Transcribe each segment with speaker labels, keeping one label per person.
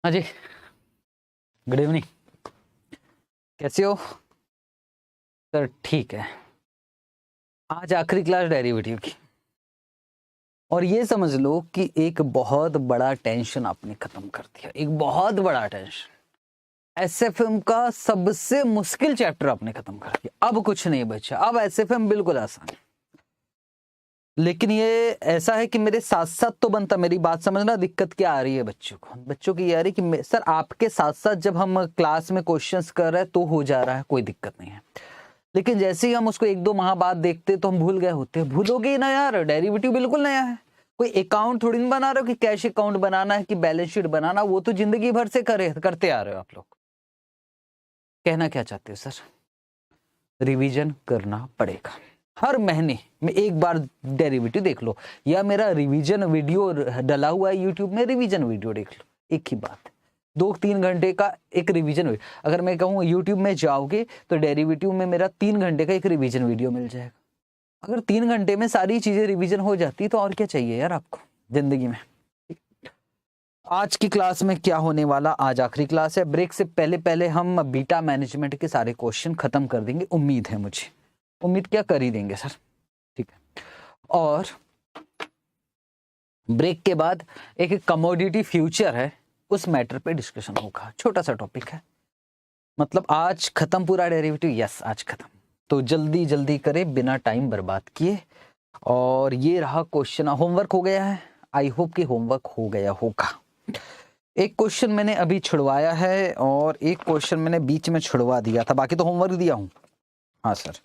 Speaker 1: हाँ जी, good evening. कैसे हो सर? ठीक है। आज आखिरी क्लास डेरिवेटिव की, और ये समझ लो कि एक बहुत बड़ा टेंशन आपने खत्म कर दिया। एक बहुत बड़ा टेंशन, एसएफएम का सबसे मुश्किल चैप्टर आपने खत्म कर दिया। अब कुछ नहीं बचा, अब एसएफएम बिल्कुल आसान है। लेकिन ये ऐसा है कि मेरे साथ साथ तो बनता, मेरी बात समझना। दिक्कत क्या आ रही है बच्चों की ये आ रही है कि सर आपके साथ साथ जब हम क्लास में क्वेश्चंस कर रहे हैं तो हो जा रहा है, कोई दिक्कत नहीं है। लेकिन जैसे ही हम उसको एक दो माह बाद देखते तो हम भूल गए होते हैं। भूलोगे ही ना यार, डेरिवेटिव बिल्कुल नया है। कोई अकाउंट थोड़ी ना बना रहे हो कि कैश अकाउंट बनाना है कि बैलेंस शीट बनाना, वो तो जिंदगी भर से करते आ रहे हो आप लोग। कहना क्या चाहते हो सर? रिवीजन करना पड़ेगा। हर महीने में एक बार डेरिवेटिव देख लो, या मेरा रिवीजन वीडियो डला हुआ है यूट्यूब में, रिवीजन वीडियो देख लो। एक ही बात, 2-3 घंटे का एक रिवीजन वीडियो। अगर मैं कहूँ यूट्यूब में जाओगे तो डेरिवेटिव में मेरा 3 घंटे का एक रिवीजन वीडियो मिल जाएगा। अगर 3 घंटे में सारी चीजें रिवीजन हो जाती तो और क्या चाहिए यार आपको जिंदगी में। आज की क्लास में क्या होने वाला, आज आखिरी क्लास है। ब्रेक से पहले पहले हम बीटा मैनेजमेंट के सारे क्वेश्चन खत्म कर देंगे, उम्मीद है मुझे। उम्मीद क्या कर ही देंगे सर, ठीक है। और ब्रेक के बाद एक कमोडिटी फ्यूचर है, उस मैटर पे डिस्कशन होगा। छोटा सा टॉपिक है, मतलब आज खत्म पूरा डेरिवेटिव। यस, आज खत्म। तो जल्दी जल्दी करें बिना टाइम बर्बाद किए। और ये रहा क्वेश्चन। होमवर्क हो गया है, आई होप कि होमवर्क हो गया होगा। एक क्वेश्चन मैंने अभी छुड़वाया है और एक क्वेश्चन मैंने बीच में छुड़वा दिया था, बाकी तो होमवर्क दिया हूं। हाँ सर।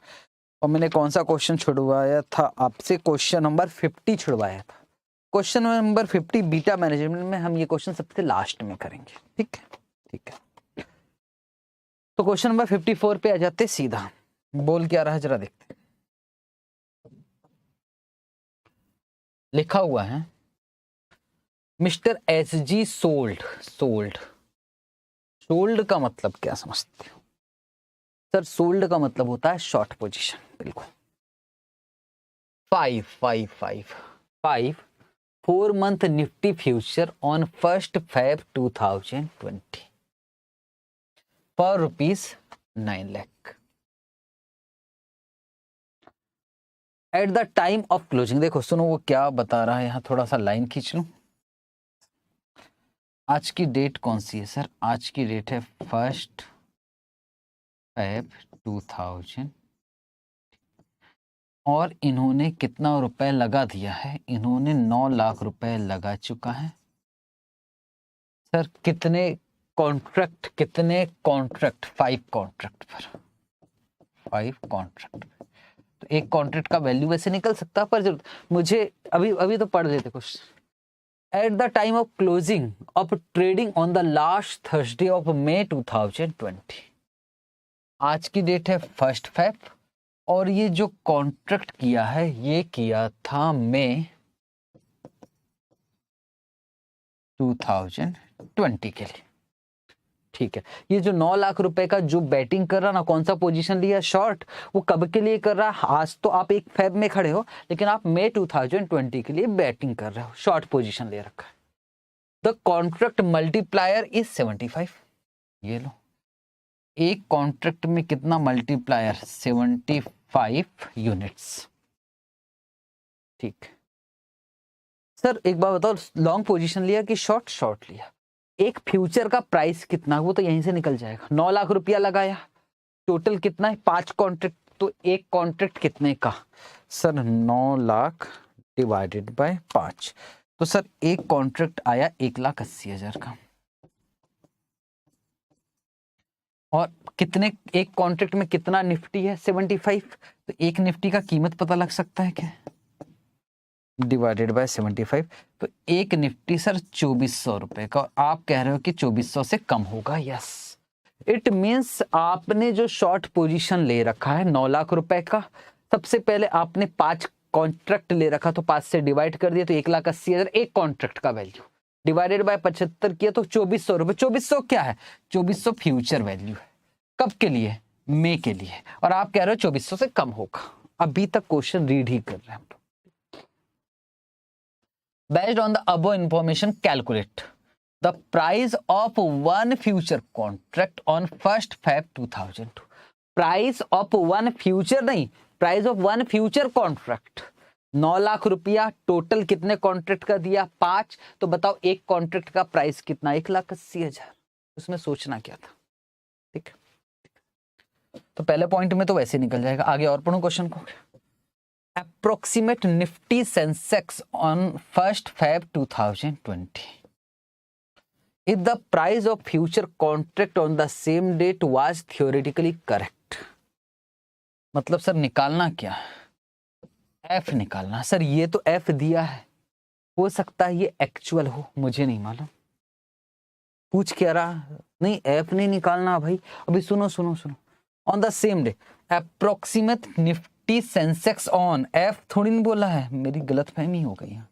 Speaker 1: और मैंने कौन सा क्वेश्चन छुड़वाया था आपसे? क्वेश्चन नंबर 50 छुड़वाया था। क्वेश्चन नंबर 50 बीटा मैनेजमेंट में हम ये क्वेश्चन सबसे लास्ट में करेंगे, ठीक है? ठीक है। तो क्वेश्चन नंबर 54 पे आ जाते सीधा। बोल क्या रहा है जरा देखते। लिखा हुआ है मिस्टर एसजी सोल्ड। सोल्ड का मतलब क्या समझते हो सर? सोल्ड का मतलब होता है शॉर्ट पोजीशन। बिल्कुल। 5 4 month Nifty future on 1st Feb 2020 for ₹9 lakh at the time of closing. देखो सुनो वो क्या बता रहा है, यहां थोड़ा सा लाइन खींच लूं। आज की डेट कौन सी है सर? आज की डेट है 1st Feb 2000, और इन्होंने कितना रुपए लगा दिया है? इन्होंने 9 लाख रुपए लगा चुका है सर। कितने कॉन्ट्रैक्ट? 5 कॉन्ट्रैक्ट पर, 5 कॉन्ट्रैक्ट। तो एक कॉन्ट्रैक्ट का वैल्यू वैसे निकल सकता है, पर मुझे अभी तो पढ़ लेते कुछ। At the time of closing of trading on the last Thursday of May 2020। आज की डेट है 1st Feb, और ये जो कॉन्ट्रैक्ट किया है ये किया था May 2020 के लिए, ठीक है। ये जो 9 लाख रुपए का जो बैटिंग कर रहा ना, कौन सा पोजीशन लिया शॉर्ट, वो कब के लिए कर रहा है? आज तो आप 1 फेब में खड़े हो, लेकिन आप May 2020 के लिए बैटिंग कर रहे हो, शॉर्ट पोजीशन ले रखा है। The contract multiplier is 75। ये लो, एक कॉन्ट्रैक्ट में कितना मल्टीप्लायर? 75 यूनिट्स, ठीक। सर एक बात बताओ, लॉन्ग पोजीशन लिया कि शॉर्ट लिया? एक फ्यूचर का प्राइस कितना, वो तो यहीं से निकल जाएगा। 9 लाख रुपया लगाया, टोटल कितना है? 5 कॉन्ट्रैक्ट, तो एक कॉन्ट्रैक्ट कितने का सर? 9 लाख डिवाइडेड बाय 5, तो सर एक कॉन्ट्रैक्ट आया 1,80,000 का। और कितने, एक कॉन्ट्रैक्ट में कितना निफ्टी है? 75। तो एक निफ्टी का कीमत पता लग सकता है क्या? डिवाइडेड बाय 75, तो एक निफ्टी सर 2400 रुपए का। आप कह रहे हो कि 2400 से कम होगा। यस, इट मीन्स आपने जो शॉर्ट पोजीशन ले रखा है 9 लाख रुपए का, सबसे पहले आपने 5 कॉन्ट्रैक्ट ले रखा, तो 5 से डिवाइड कर दिया तो 1,80,000 एक कॉन्ट्रैक्ट का वैल्यू, डिवाइडेड बाय 75 किया तो 2400 रुपए। 2400 क्या है? 2400 फ्यूचर वैल्यू है। कब के लिए? मई के लिए। और आप कह रहे हो 2400 से कम होगा। अभी तक क्वेश्चन रीड ही कर रहे हैं हम लोग। Based on the above information, calculate the price of one future contract on 1 Feb 2002। Price of one future नहीं, price of one future contract 9 lakh रुपया। टोटल कितने कॉन्ट्रैक्ट का दिया? 5। तो बताओ एक कॉन्ट्रैक्ट का प्राइस कितना? 1,80,000। उसमें सोचना क्या था? ठीक है, तो पहले पॉइंट में तो वैसे निकल जाएगा। आगे और पढ़ो क्वेश्चन को। Approximate Nifty Sensex on 1 Feb 2020 if the price of future contract on the same date was theoretically correct। मतलब सर निकालना क्या? एफ निकालना। सर ये तो एफ दिया है, हो सकता है ये एक्चुअल हो, मुझे नहीं मालूम। पूछ क्या रहा? नहीं एफ नहीं निकालना भाई। अभी सुनो सुनो सुनो। On the same day approximate Nifty Sensex on, F थोड़ी नहीं बोला है, मेरी गलतफहमी हो गई है।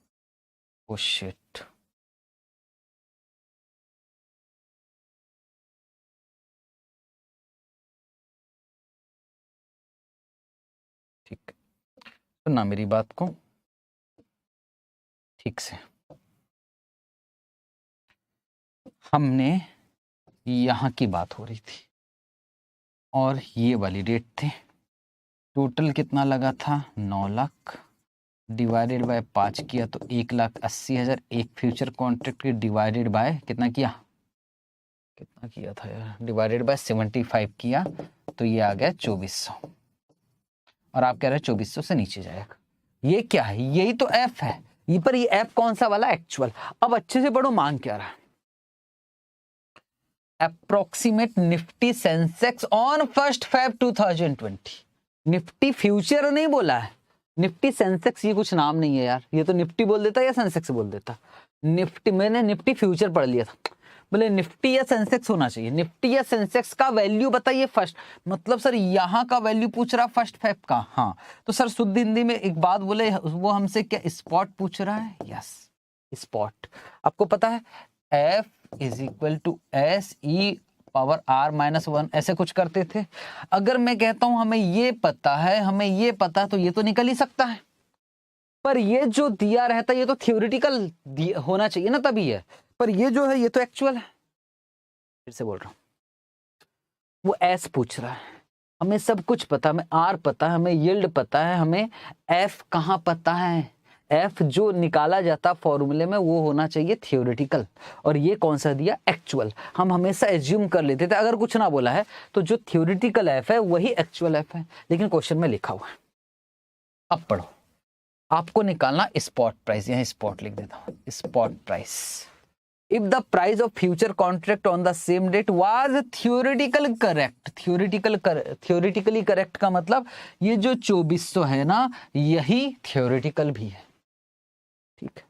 Speaker 1: Oh shit. ठीक, सुनना मेरी बात को ठीक से। हमने यहां की बात हो रही थी और ये वाली डेट थी। टोटल कितना लगा था? 9 लाख डिवाइडेड बाय 5 किया तो 1,80,000। एक फ्यूचर कॉन्ट्रैक्ट के डिवाइडेड बाय कितना किया? कितना किया था यार? डिवाइडेड बाय 75 किया तो ये आ गया 2400। और आप कह रहे हैं 2400 से नीचे जाएगा। ये क्या है? यही तो एफ है। ये पर ये एफ कौन सा वाला? एक्चुअल। अब अच्छे से पढ़ो, मांग क्या रहा है? Approximate Nifty Sensex on 1 Feb 2020। Nifty future नहीं बोला है, निफ्टी सेंसेक्स ये कुछ नाम नहीं है यार। ये तो निफ्टी बोल देता या सेंसेक्स बोल देता। निफ्टी, मैंने निफ्टी फ्यूचर पढ़ लिया था। बोले निफ्टी या सेंसेक्स होना चाहिए। निफ्टी या सेंसेक्स का वैल्यू बताइए फर्स्ट। मतलब सर यहाँ का वैल्यू पूछ रहा 1 Feb का। हाँ तो सर शुद्ध हिंदी में एक बात बोले, वो हमसे क्या स्पॉट पूछ रहा है? Yes spot. आपको पता है F is equal to S E power R minus 1 ऐसे कुछ करते थे। अगर मैं कहता हूं हमें ये पता है, हमें ये पता, तो ये तो निकल ही सकता है। पर ये जो दिया रहता है ये तो थ्योरेटिकल होना चाहिए ना, तभी है। पर ये जो है ये तो एक्चुअल है। फिर से बोल रहा हूं, वो एस पूछ रहा है। हमें सब कुछ पता, हमें आर पता है, हमें यील्ड पता है, हमें एफ कहाँ पता है? एफ जो निकाला जाता फॉर्मूले में वो होना चाहिए थियोरेटिकल। और ये कौन सा दिया? एक्चुअल। हम हमेशा एज्यूम कर लेते थे अगर कुछ ना बोला है तो जो थियोरेटिकल एफ है वही एक्चुअल एफ है, लेकिन क्वेश्चन में लिखा हुआ है। अब पढ़ो, आपको निकालना स्पॉट प्राइस। यहां स्पॉट लिख देता हूं, spot price. If the price of future contract on the same date was theoretical correct. Theoretically correct का मतलब ये जो 2400 है ना, यही थियोरेटिकल भी है। ठीक है।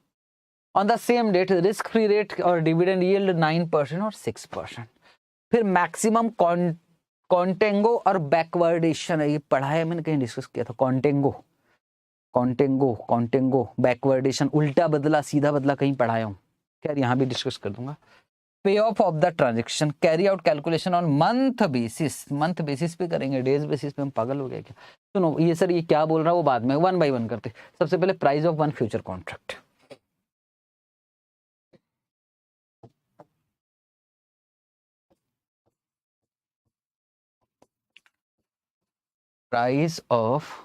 Speaker 1: On the same date risk free rate और डिविडेंड यील्ड 9% और 6%। फिर मैक्सिमम कॉन्टेंगो और बैकवर्डेशन है, ये पढ़ा है मैंने, कहीं डिस्कस किया था। कॉन्टेंगो बैकवर्डेशन, उल्टा बदला सीधा बदला, कहीं पढ़ाया हूं। खैर यहाँ भी डिस्कस कर दूंगा। पे of the transaction carry out calculation on month basis. Month basis पे करेंगे, डेज बेसिस पे हम पागल हो गए क्या? सुनो ये सर ये क्या बोल रहा है वो बाद में 1 by 1 करते। सबसे पहले price of one future contract. Price of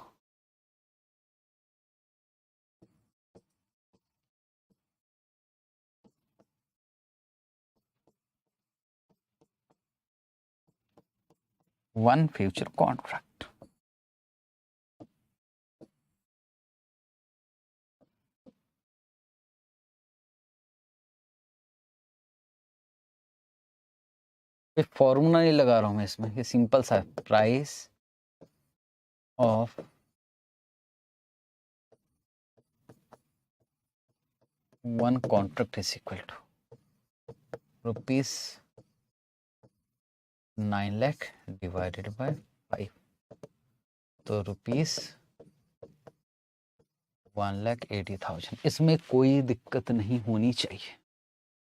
Speaker 1: one future contract. Formula नहीं लगा रहा हूं मैं इसमें, ये सिंपल सा है। Price of one contract is equal to rupees 9 lakh divided by 5, तो रुपीज 1,80,000। इसमें कोई दिक्कत नहीं होनी चाहिए।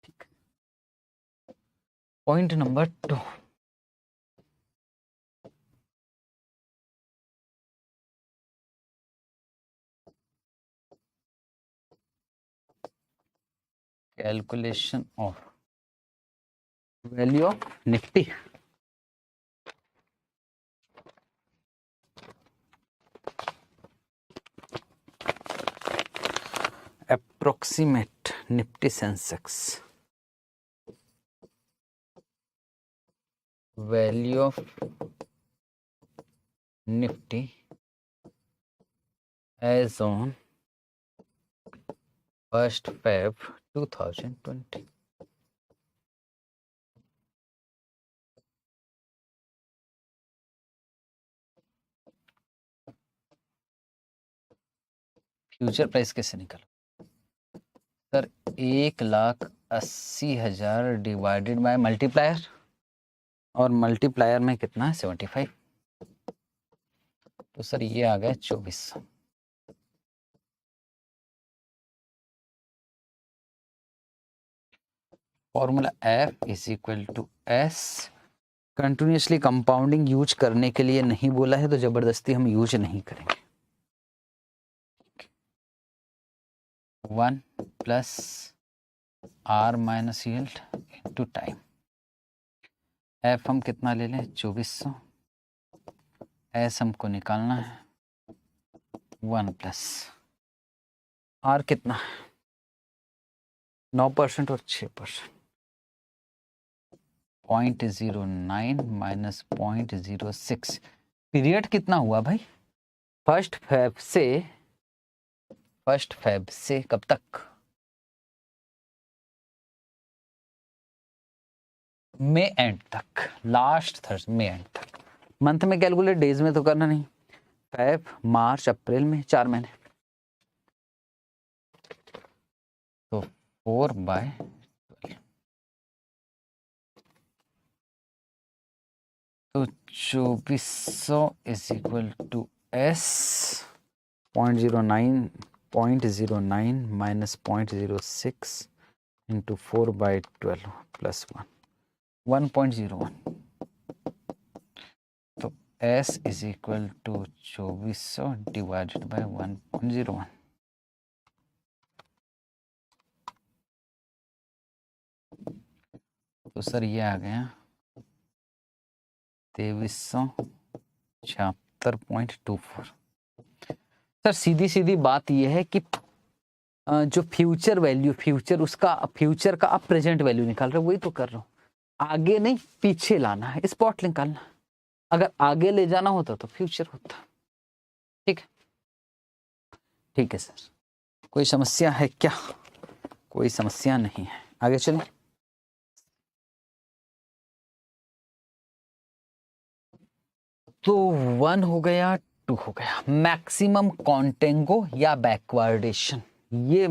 Speaker 1: ठीक, point number 2, calculation of value of Nifty, approximate Nifty Sensex, value of Nifty as on 1st Feb 2020. Future price कैसे निकाला सर? 1,80,000 डिवाइडेड बाय मल्टीप्लायर, और मल्टीप्लायर में कितना है 75, तो सर ये आ गया 2400। Formula F is equal to S। Continuously compounding use करने के लिए नहीं बोला है, तो जबरदस्ती हम यूज नहीं करेंगे। 1 plus R minus yield into time. F हम कितना ले लें 2400, S हमको निकालना है 1 प्लस R कितना है 9% और 6%, 0.09 माइनस 0.06। पीरियड कितना हुआ भाई? 1 फेब से कब तक? मई एंड तक, लास्ट थर्सडे मई एंड तक। मंथ में कैलकुलेट, डेज में तो करना नहीं। फेब, मार्च, अप्रैल में 4 महीने, तो 4/12, तो 2400 is equal to S 0.09 minus 0.06 into 4/12 plus 1.01, तो S is equal to 2400 divided by 1.01। तो सर ये आ गया 2376.24। सर सीधी सीधी बात यह है कि जो फ्यूचर वैल्यू, फ्यूचर का आप प्रेजेंट वैल्यू निकाल रहे हो, वही तो कर रहा हूं। आगे नहीं पीछे लाना है, स्पॉट निकालना। अगर आगे ले जाना होता तो फ्यूचर होता। ठीक है, ठीक है सर। कोई समस्या है क्या? कोई समस्या नहीं है, आगे चलें। तो 1 हो गया, 2 हो गया। मैक्सिमम कॉन्टेंगो या बैकवर्डेशन, ये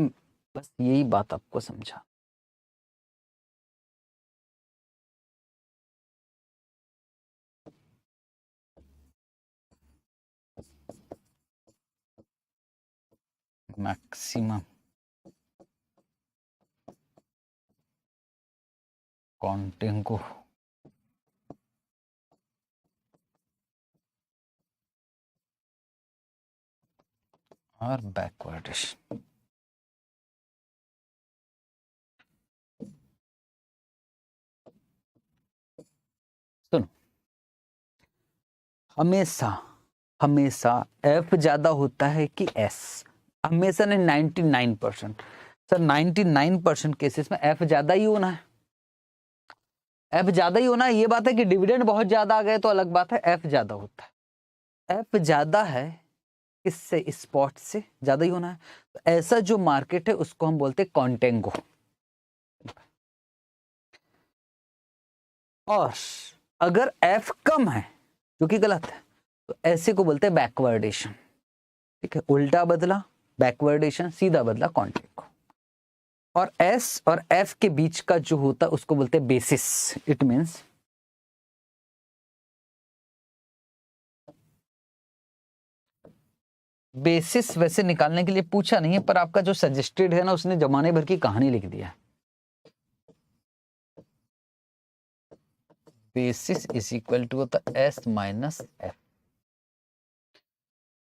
Speaker 1: बस यही बात आपको समझा। मैक्सिमम कॉन्टेंगो और बैकवर्डेशन। सुनो, हमेशा F ज्यादा होता है कि S? हमेशा नहीं, 99%। सर 99% केसेस में F ज्यादा ही होना है। F ज्यादा ही होना है। ये बात है कि डिविडेंड बहुत ज्यादा आ गए तो अलग बात है, F ज्यादा होता है। F ज्यादा है इससे, स्पॉट से ज्यादा ही होना है। तो ऐसा जो मार्केट है उसको हम बोलते हैं कॉन्टेंगो। और अगर F कम है, जो कि गलत है, तो ऐसे को बोलते हैं बैकवर्डेशन। ठीक है, उल्टा बदला बैकवर्डेशन, सीधा बदला कॉन्टेंगो। और S और F के बीच का जो होता है उसको बोलते हैं बेसिस। इट मींस बेसिस वैसे निकालने के लिए पूछा नहीं है, पर आपका जो सजेस्टेड है ना, उसने जमाने भर की कहानी लिख दिया। बेसिस इज इक्वल टू होता है S माइनस F।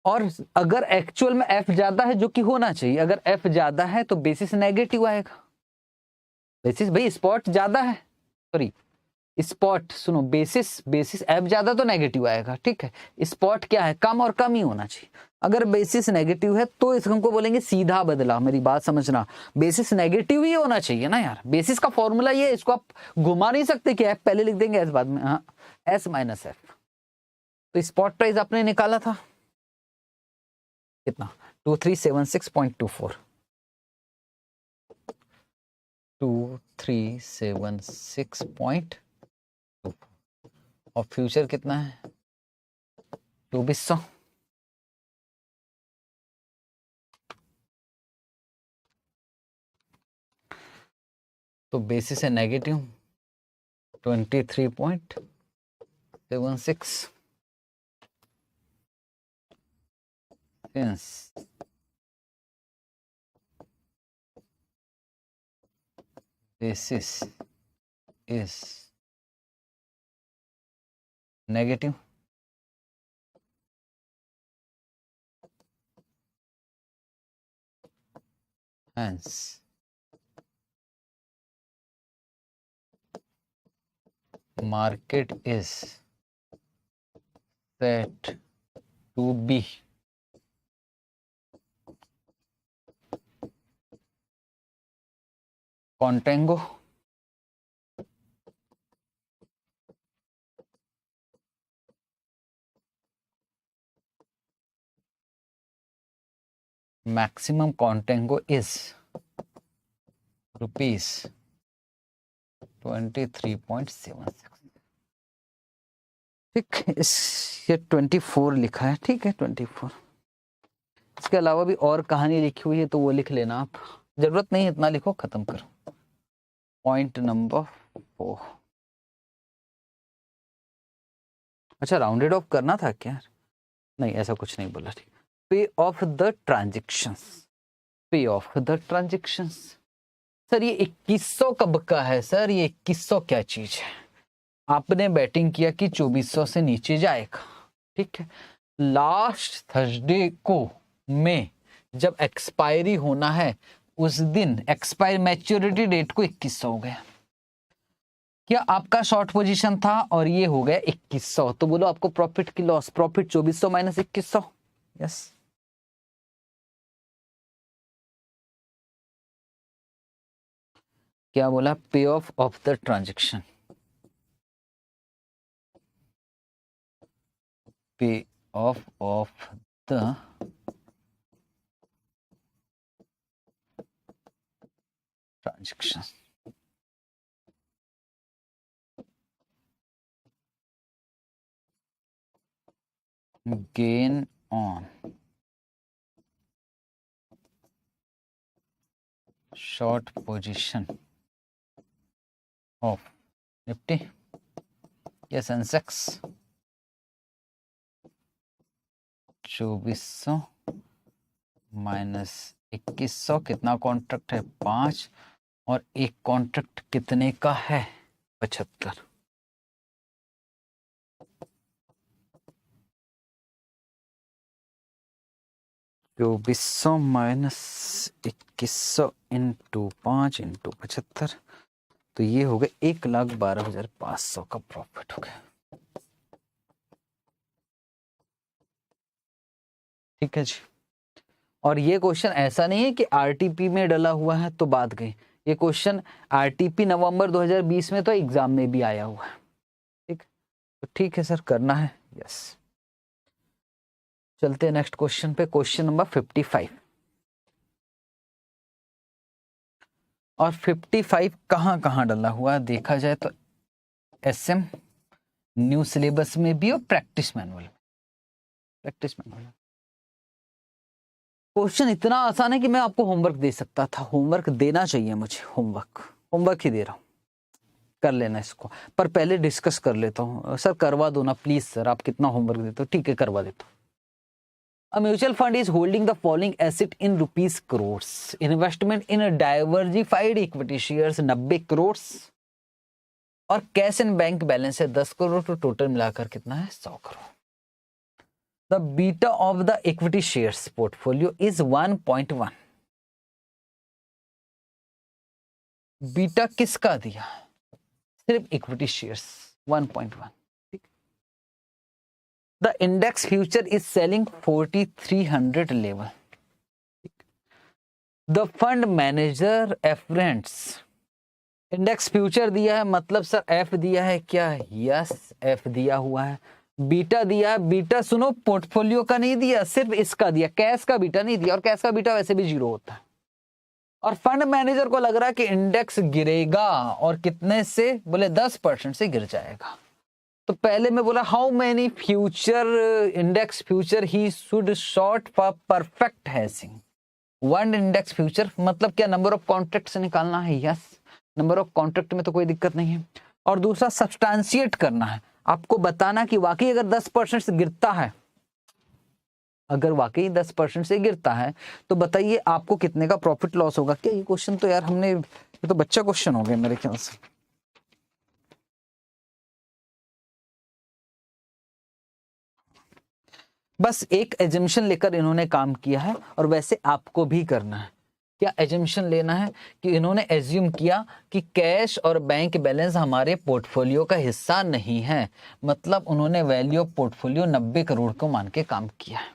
Speaker 1: और अगर एक्चुअल में F ज्यादा है, जो कि होना चाहिए, अगर F ज्यादा है तो बेसिस नेगेटिव आएगा। बेसिस भाई स्पॉट ज्यादा है, सॉरी स्पॉट, सुनो, बेसिस बेसिस एफ ज्यादा तो नेगेटिव आएगा, ठीक है। स्पॉट क्या है, कम और कम ही होना चाहिए। अगर बेसिस नेगेटिव है तो इसको बोलेंगे सीधा बदला। मेरी बात समझना, बेसिस नेगेटिव ही होना चाहिए ना यार। बेसिस का फॉर्मूला ये, इसको आप घुमा नहीं सकते कि एफ पहले लिख देंगे एस बाद में। हाँ, एस माइनस एफ। तो स्पॉट प्राइस आपने निकाला था कितना, 2376.24, 2376. और फ्यूचर कितना है, 2400। तो बेसिस है negative 23.76, since basis is negative, hence market is said to be contango maximum contango is rupees 23.76। ठीक, इस ये 24 लिखा है, ठीक है 24। इसके अलावा भी और कहानी लिखी हुई है तो वो लिख लेना आप, जरूरत नहीं इतना लिखो, खत्म करो। Point number 4। अच्छा, राउंडेड ऑफ करना था क्या? नहीं, ऐसा कुछ नहीं बोला, ठीक। पे ऑफ द ट्रांजेक्शंस, पे ऑफ द ट्रांजेक्शंस। सर ये 2100 कब का है सर? ये 2100 क्या चीज है? आपने बैटिंग किया कि 2400 से नीचे जाएगा, ठीक है। लास्ट थर्सडे को में जब एक्सपायरी होना है उस दिन एक्सपायर मैच्योरिटी डेट को 2100 हो गया। क्या आपका शॉर्ट पोजीशन था और ये हो गया 2100, तो बोलो आपको प्रॉफिट की लॉस, प्रॉफिट 2400 माइनस 2100। यस, क्या बोला? पे ऑफ द ट्रांजेक्शन, पे of the transaction. gain on short position of Nifty, yes, Sensex 2400 minus 2100, कितना कॉन्ट्रैक्ट है? 5, और एक कॉन्ट्रैक्ट कितने का है? 75। तो 2200 माइनस 2100 इंटू 5 इंटू 75, तो ये हो गया 1,12,500 का प्रॉफिट हो गया, ठीक है जी। और ये क्वेश्चन ऐसा नहीं है कि आरटीपी में डला हुआ है तो बात गई, ये क्वेश्चन आरटीपी नवंबर 2020 में तो एग्जाम में भी आया हुआ है, ठीक। तो ठीक है सर, करना है, यस। चलते हैं नेक्स्ट क्वेश्चन पे, क्वेश्चन नंबर 55। और 55 कहाँ कहाँ डला हुआ है देखा जाए तो एसएम, न्यू सिलेबस में भी और प्रैक्टिस मैनुअल में। प्रैक्टिस मैनुअल क्वेश्चन इतना आसान है कि मैं आपको होमवर्क दे सकता था, होमवर्क देना चाहिए मुझे, होमवर्क ही दे रहा हूँ, कर लेना इसको। पर पहले डिस्कस कर लेता हूँ। सर करवा दो ना प्लीज सर, आप कितना होमवर्क देते हो? ठीक है, करवा देता हूँ। A mutual fund is holding the following asset in rupees crores. Investment in a diversified equity shares 90 crores और कैश एंड बैंक बैलेंस है 10 करोड़, तो टोटल मिलाकर कितना है? 100 crore. The beta of the equity shares portfolio is 1.1. Beta किसका दिया? सिर्फ equity shares 1.1। ठीक, the index future is selling 4300 level. The fund manager afferents, index future दिया है मतलब सर एफ दिया है क्या? यस, एफ दिया हुआ है। बीटा दिया है, बीटा सुनो पोर्टफोलियो का नहीं दिया, सिर्फ इसका दिया, कैश का बीटा नहीं दिया, और कैश का बीटा वैसे भी 0 होता है। और फंड मैनेजर को लग रहा है कि इंडेक्स गिरेगा, और कितने से? बोले 10% से गिर जाएगा। तो पहले मैं बोला how many future index future he should short for perfect hashing. One index future मतलब क्या? नंबर ऑफ कॉन्ट्रैक्ट से निकालना है। यस, नंबर ऑफ कॉन्ट्रैक्ट में तो कोई दिक्कत नहीं है। और दूसरा सब्सटैंशिएट करना है, आपको बताना कि वाकई अगर 10% से गिरता है, अगर वाकई 10% से गिरता है तो बताइए आपको कितने का प्रॉफिट लॉस होगा। क्या ये क्वेश्चन तो यार हमने, ये तो बच्चा क्वेश्चन हो गया मेरे ख्याल से। बस एक एजम्पशन लेकर इन्होंने काम किया है, और वैसे आपको भी करना है। क्या एजम्पशन लेना है? कि इन्होंने एज्यूम किया कि कैश और बैंक बैलेंस हमारे पोर्टफोलियो का हिस्सा नहीं है, मतलब उन्होंने वैल्यू ऑफ पोर्टफोलियो 90 करोड़ को मान के काम किया है।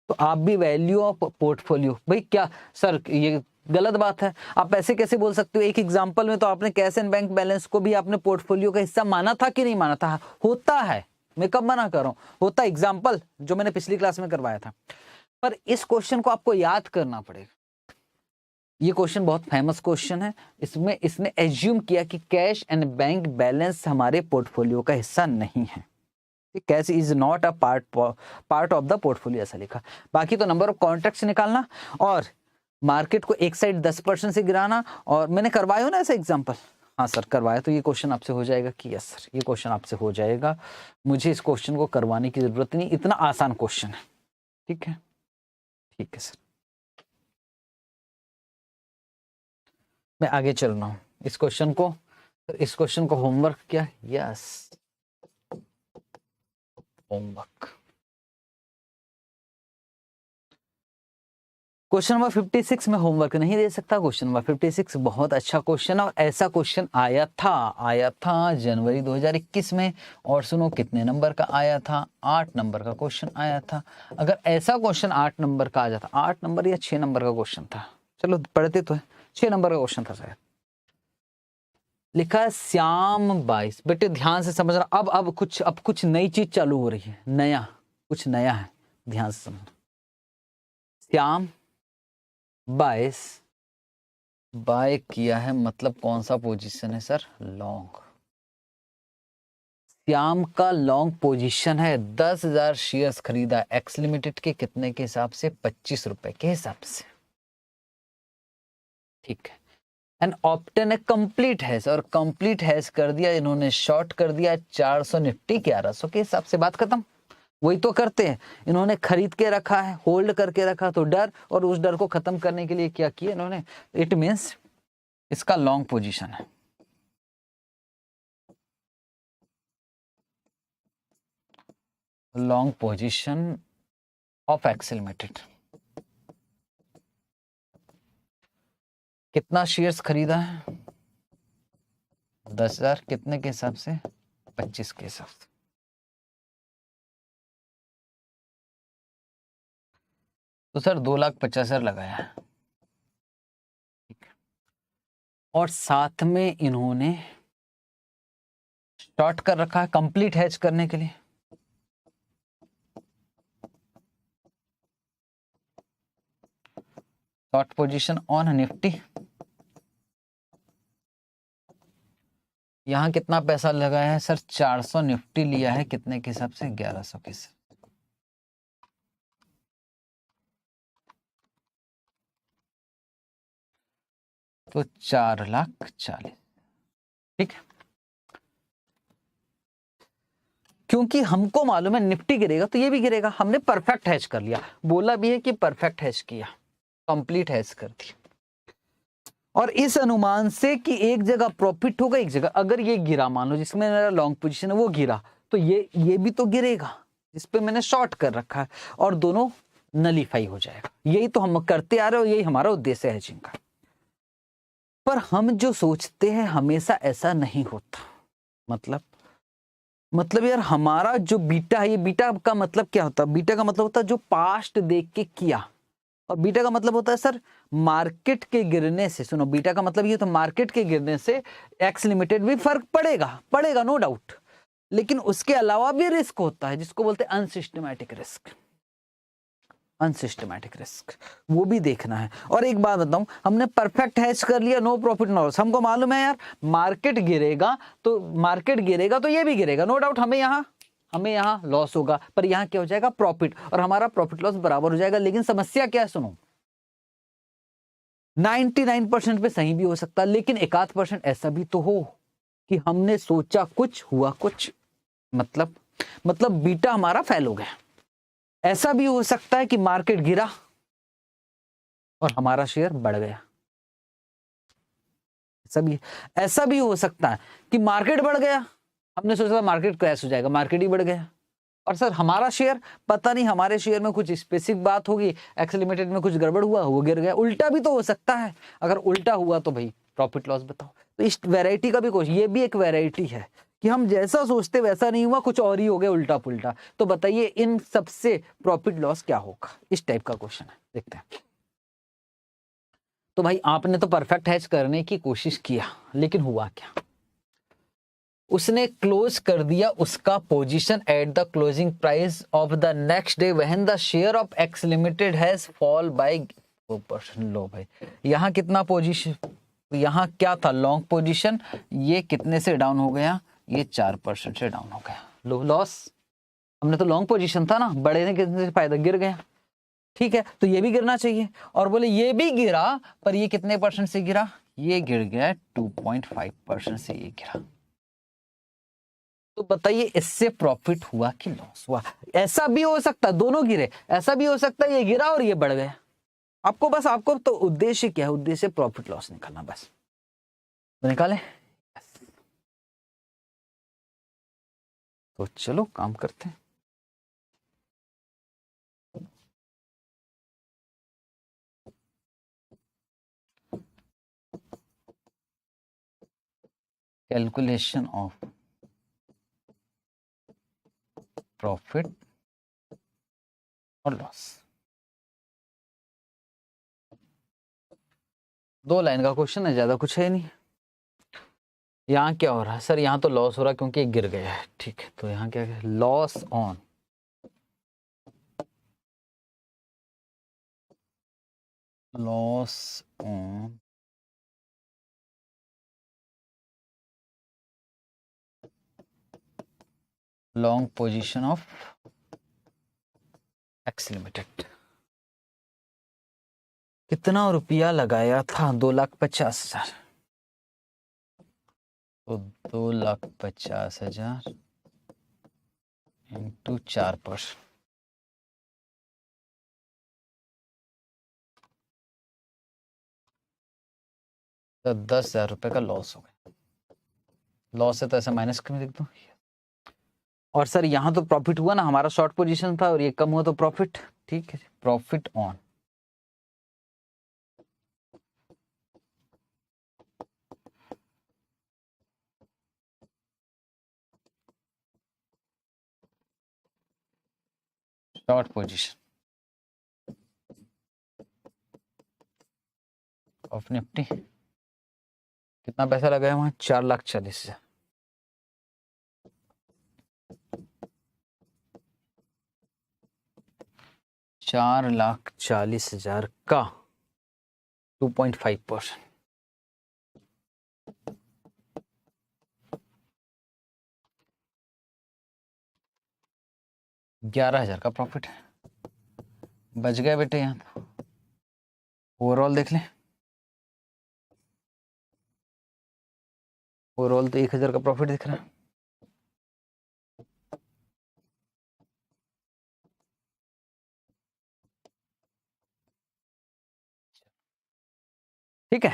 Speaker 1: तो आप भी वैल्यू ऑफ पोर्टफोलियो, भाई क्या सर ये गलत बात है, आप ऐसे कैसे बोल सकते हो? एक एग्जांपल में तो आपने कैश एंड बैंक बैलेंस को भी आपने पोर्टफोलियो का हिस्सा माना था कि नहीं माना था? होता है, मैं कब मना कर रहा हूं, होता है। एग्जांपल जो मैंने पिछली क्लास में करवाया था। पर इस क्वेश्चन को आपको याद करना पड़ेगा। ये क्वेश्चन बहुत फेमस क्वेश्चन है। इसमें इसने एज्यूम किया कि कैश एंड बैंक बैलेंस हमारे पोर्टफोलियो का हिस्सा नहीं है। Cash is not a part of the portfolio, ऐसा लिखा। बाकी तो नंबर ऑफ कॉन्ट्रैक्ट्स निकालना, और मार्केट को एक साइड 10% से गिराना। और मैंने करवाया हो ना ऐसा एग्जांपल? हाँ सर करवाया। तो ये क्वेश्चन आपसे हो जाएगा कि यस सर ये क्वेश्चन आपसे हो जाएगा, मुझे इस क्वेश्चन को करवाने की जरूरत नहीं, इतना आसान क्वेश्चन है। ठीक है, ठीक है सर, मैं आगे चल रहा हूं। इस क्वेश्चन को होमवर्क क्या? Yes, homework. क्वेश्चन नंबर 56 में होमवर्क नहीं दे सकता। क्वेश्चन नंबर 56 बहुत अच्छा क्वेश्चन है, और ऐसा क्वेश्चन आया था जनवरी 2021 में। और सुनो कितने नंबर का आया था? 8 नंबर का क्वेश्चन आया था। अगर ऐसा क्वेश्चन 8 नंबर का आ जाता, 8 नंबर या 6 नंबर का क्वेश्चन था, चलो पढ़ते तो है, 6 नंबर का क्वेश्चन था शायद। लिखा है श्याम 22। बेटे ध्यान से समझना, अब कुछ नई चीज चालू हो रही है, नया कुछ नया है, ध्यान से समझना। श्याम 22 बाय किया है, मतलब कौन सा पोजीशन है सर? लॉन्ग। श्याम का लॉन्ग पोजीशन है, 10,000 शेयर्स खरीदा एक्स लिमिटेड के, कितने के हिसाब से? 25 रुपए के हिसाब से। ठीक है, and obtain a complete hash, और कंप्लीट हैश कर दिया इन्होंने, शॉर्ट कर दिया 400 निफ्टी 1100 के हिसाब से। बात खत्म। वही तो करते हैं, इन्होंने खरीद के रखा है, होल्ड करके रखा, तो डर, और उस डर को खत्म करने के लिए क्या किया इन्होंने? इट मींस इसका लॉन्ग पोजीशन है। Long position of X limited. कितना शेयर्स खरीदा है? 10,000, कितने के हिसाब से? 25 के हिसाब से। तो सर 2,50,000 लगाया है। और साथ में इन्होंने शॉर्ट कर रखा है कंप्लीट हैज करने के लिए। Short position on Nifty. यहां कितना पैसा लगाया है सर? 400 निफ्टी लिया है, कितने के हिसाब से? 1100 के हिसाब। तो 4,40,000। ठीक है, क्योंकि हमको मालूम है निफ्टी गिरेगा तो ये भी गिरेगा, हमने परफेक्ट हैज कर लिया। बोला भी है कि परफेक्ट हैज किया, कंप्लीट हैज कर दिया। और इस अनुमान से कि एक जगह प्रॉफिट होगा, एक जगह अगर ये गिरा, मान लो जिसमें मेरा लॉन्ग पोजीशन है वो गिरा, तो ये भी तो गिरेगा जिस पे मैंने शॉर्ट कर रखा है, और दोनों नलीफाई हो जाएगा। यही तो हम करते आ रहे हो, यही हमारा उद्देश्य है हेजिंग का। पर हम जो सोचते हैं हमेशा ऐसा नहीं होता। मतलब यार हमारा जो बीटा है, ये बीटा का मतलब क्या होता है? बीटा का मतलब होता है जो पास्ट देख के किया, और बीटा का मतलब होता है सर मार्केट के गिरने से, सुनो बीटा का मतलब ये तो मार्केट के गिरने से एक्स लिमिटेड भी फर्क पड़ेगा नो डाउट, लेकिन उसके अलावा भी रिस्क होता है जिसको बोलते हैं अनसिस्टमैटिक रिस्क, वो भी देखना है। और एक बात बताऊं, हमने परफेक्ट हैच कर लिया, नो प्रॉफिट नो लॉस, हमको मालूम है यार मार्केट गिरेगा तो ये भी गिरेगा, नो डाउट हमें यहाँ लॉस होगा, पर यहाँ क्या हो जाएगा प्रॉफिट, और हमारा प्रॉफिट लॉस बराबर हो जाएगा। लेकिन समस्या क्या है, सुनो 99% पे सही भी हो सकता है, लेकिन 1-8% ऐसा भी तो हो कि हमने सोचा कुछ हुआ कुछ, मतलब बीटा हमारा फेल हो गया। ऐसा भी हो सकता है कि मार्केट गिरा और हमारा शेयर बढ़ गया, ऐसा भी हो सकता है कि मार्केट बढ़ गया, हमने सोचा मार्केट क्रैश हो जाएगा, मार्केट ही बढ़ गया, और सर हमारा शेयर पता नहीं, हमारे शेयर में कुछ स्पेसिफिक बात होगी, एक्स लिमिटेड में कुछ गड़बड़ हुआ, वो गिर गया। उल्टा भी तो हो सकता है, अगर उल्टा हुआ तो भाई प्रॉफिट लॉस बताओ। तो इस वैरायटी का भी कुछ, ये भी एक वैरायटी है कि हम जैसा सोचते वैसा नहीं हुआ, कुछ और ही हो गया उल्टा पुल्टा। तो बताइए इन सबसे प्रॉफिट लॉस क्या होगा, इस टाइप का क्वेश्चन है, देखते हैं। तो भाई आपने तो परफेक्ट हैच करने की कोशिश किया, लेकिन हुआ क्या? उसने क्लोज कर दिया उसका position at the closing price of the next day when the share of X limited has fall bye 4%। लो भाई यहाँ कितना पोजीशन, यहाँ क्या था लॉन्ग पोजीशन, ये कितने से डाउन हो गया, ये 4% से डाउन हो गया। लो लॉस, हमने तो लॉन्ग पोजीशन था ना, बड़े ने कितने से फायदा, गिर गया। ठीक है, तो ये भी गिरना चाहिए, और बोले ये भी गिरा, पर ये कितने परसेंट से गिरा, ये गिर गया 2.5% से ये गिरा। तो बताइए इससे प्रॉफिट हुआ कि लॉस हुआ? ऐसा भी हो सकता दोनों गिरे, ऐसा भी हो सकता है ये गिरा और ये बढ़ गया। आपको तो उद्देश्य क्या है? उद्देश्य प्रॉफिट लॉस निकालना, बस तो निकाले। तो चलो काम करते हैं। कैलकुलेशन ऑफ प्रॉफिट और लॉस, 2 लाइन का क्वेश्चन है, ज्यादा कुछ है नहीं। यहाँ क्या हो रहा है सर? यहाँ तो लॉस हो रहा है क्योंकि गिर गया है, ठीक है। तो यहाँ क्या है, loss on long position of X limited. कितना रुपया लगाया था? 2,50,000। तो 2,50,000 इंटू 4%, तो 10,000 रुपए का लॉस हो गया। लॉस है तो ऐसे माइनस में लिख दो। और सर यहाँ तो प्रॉफिट हुआ ना, हमारा शॉर्ट पोजीशन था और ये कम हुआ तो प्रॉफिट, ठीक है। Profit on short position of Nifty, कितना पैसा लगाया वहां? 4,40,000। 4,40,000 का 2.5%, 11,000 का प्रॉफिट है। बच गए बेटे यहाँ। ओवरऑल देख लें, ओवरऑल तो 1,000 का प्रॉफिट दिख रहा है। ठीक है,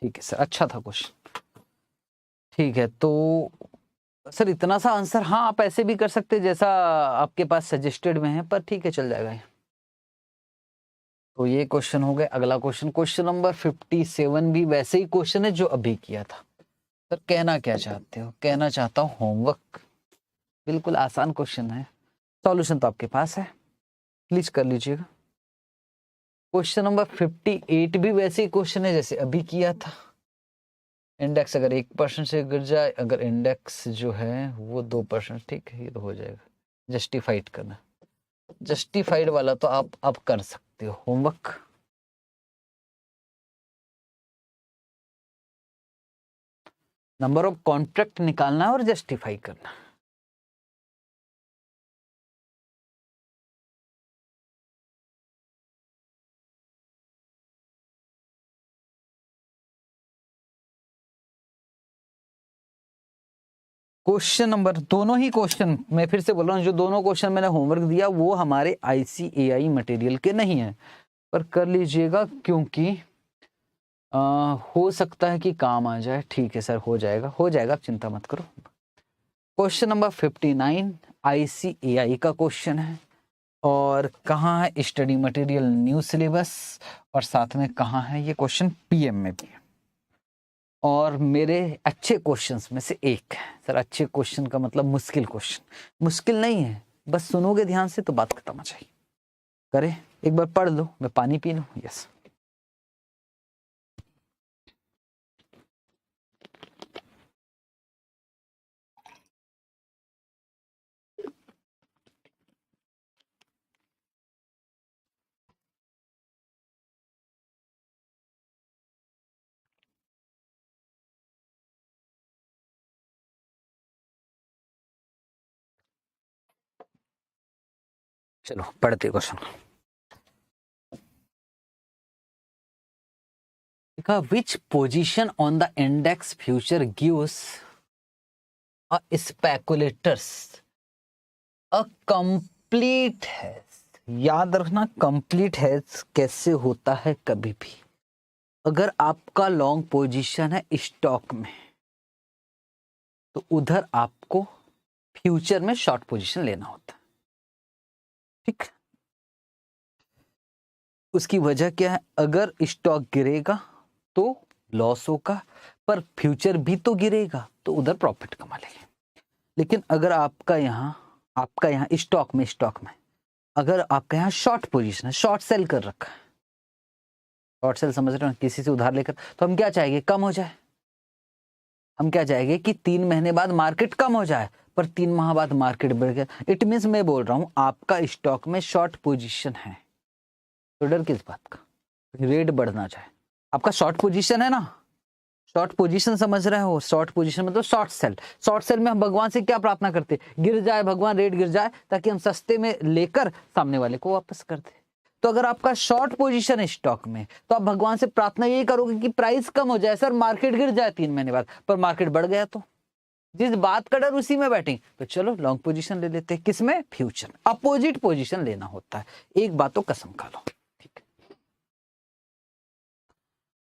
Speaker 1: ठीक है सर, अच्छा था क्वेश्चन। ठीक है, तो सर इतना सा आंसर, हाँ आप ऐसे भी कर सकते जैसा आपके पास सजेस्टेड में है, पर ठीक है चल जाएगा। तो ये क्वेश्चन हो गए। अगला क्वेश्चन, क्वेश्चन नंबर 57 भी वैसे ही क्वेश्चन है जो अभी किया था। सर कहना क्या चाहते हो? कहना चाहता हूँ होमवर्क, बिल्कुल आसान क्वेश्चन है, सॉल्यूशन तो आपके पास है, प्लीज कर लीजिएगा। क्वेश्चन नंबर 58 भी वैसे ही क्वेश्चन है जैसे अभी किया था। इंडेक्स अगर 1% से गिर जाए, अगर इंडेक्स जो है वो 2%, ठीक है, ये तो हो जाएगा। जस्टिफाइड करना, जस्टिफाइड वाला तो आप अब कर सकते हो होमवर्क। नंबर ऑफ कॉन्ट्रैक्ट निकालना और जस्टिफाई करना। क्वेश्चन नंबर, दोनों ही क्वेश्चन मैं फिर से बोल रहा हूँ, जो दोनों क्वेश्चन मैंने होमवर्क दिया वो हमारे ICAI मटेरियल के नहीं है, पर कर लीजिएगा क्योंकि हो सकता है कि काम आ जाए। ठीक है सर, हो जाएगा हो जाएगा, आप चिंता मत करो। क्वेश्चन नंबर 59 ICAI का क्वेश्चन है, और कहाँ है स्टडी मटेरियल न्यू सिलेबस, और साथ में कहाँ है ये क्वेश्चन PM में भी है, और मेरे अच्छे क्वेश्चंस में से एक है। सर अच्छे क्वेश्चन का मतलब मुश्किल क्वेश्चन? मुश्किल नहीं है, बस सुनोगे ध्यान से तो बात खत्म हो जाएगी। करे एक बार पढ़ लो, मैं पानी पी लूं। यस, चलो पढ़ते question. Which position on the index future gives a speculators a complete has. याद रखना, कंप्लीट हैज कैसे होता है कभी भी। अगर आपका लॉन्ग पोजीशन है स्टॉक में तो उधर आपको फ्यूचर में शॉर्ट पोजीशन लेना होता है, ठीक। उसकी वजह क्या है? अगर स्टॉक गिरेगा तो लॉस होगा, पर फ्यूचर भी तो गिरेगा तो उधर प्रॉफिट कमा लेंगे। लेकिन अगर आपका यहाँ स्टॉक में अगर आपका यहाँ शॉर्ट पोजीशन है, शॉर्ट सेल कर रखा है, शॉर्ट सेल समझ रहे हो, किसी से उधार लेकर, तो हम क्या चाहेंगे? कम हो जाए। हम क्या चाहेंगे कि 3 महीने बाद मार्केट कम हो जाए, पर 3 माह बाद मार्केट बढ़ गया। इट मीन्स मैं बोल रहा हूं आपका स्टॉक में शॉर्ट पोजीशन है, तो डर किस बात का? रेट बढ़ना चाहे, आपका शॉर्ट पोजीशन है ना, शॉर्ट पोजीशन समझ रहे हो? शॉर्ट पोजीशन मतलब शॉर्ट सेल। शॉर्ट सेल में हम भगवान से क्या प्रार्थना करते? गिर जाए भगवान, रेट गिर जाए, ताकि हम सस्ते में लेकर सामने वाले को वापस कर दे। तो अगर आपका शॉर्ट पोजीशन है स्टॉक में, तो आप भगवान से प्रार्थना यही करोगे कि प्राइस कम हो जाए, सर मार्केट गिर जाए 3 महीने बाद, पर मार्केट बढ़ गया तो जिस बात का डर उसी में बैठेंगे। तो चलो लॉन्ग पोजीशन ले लेते हैं, किसमें? फ्यूचर। अपोजिट पोजीशन लेना होता है, एक बात तो कसम खा लो, ठीक है।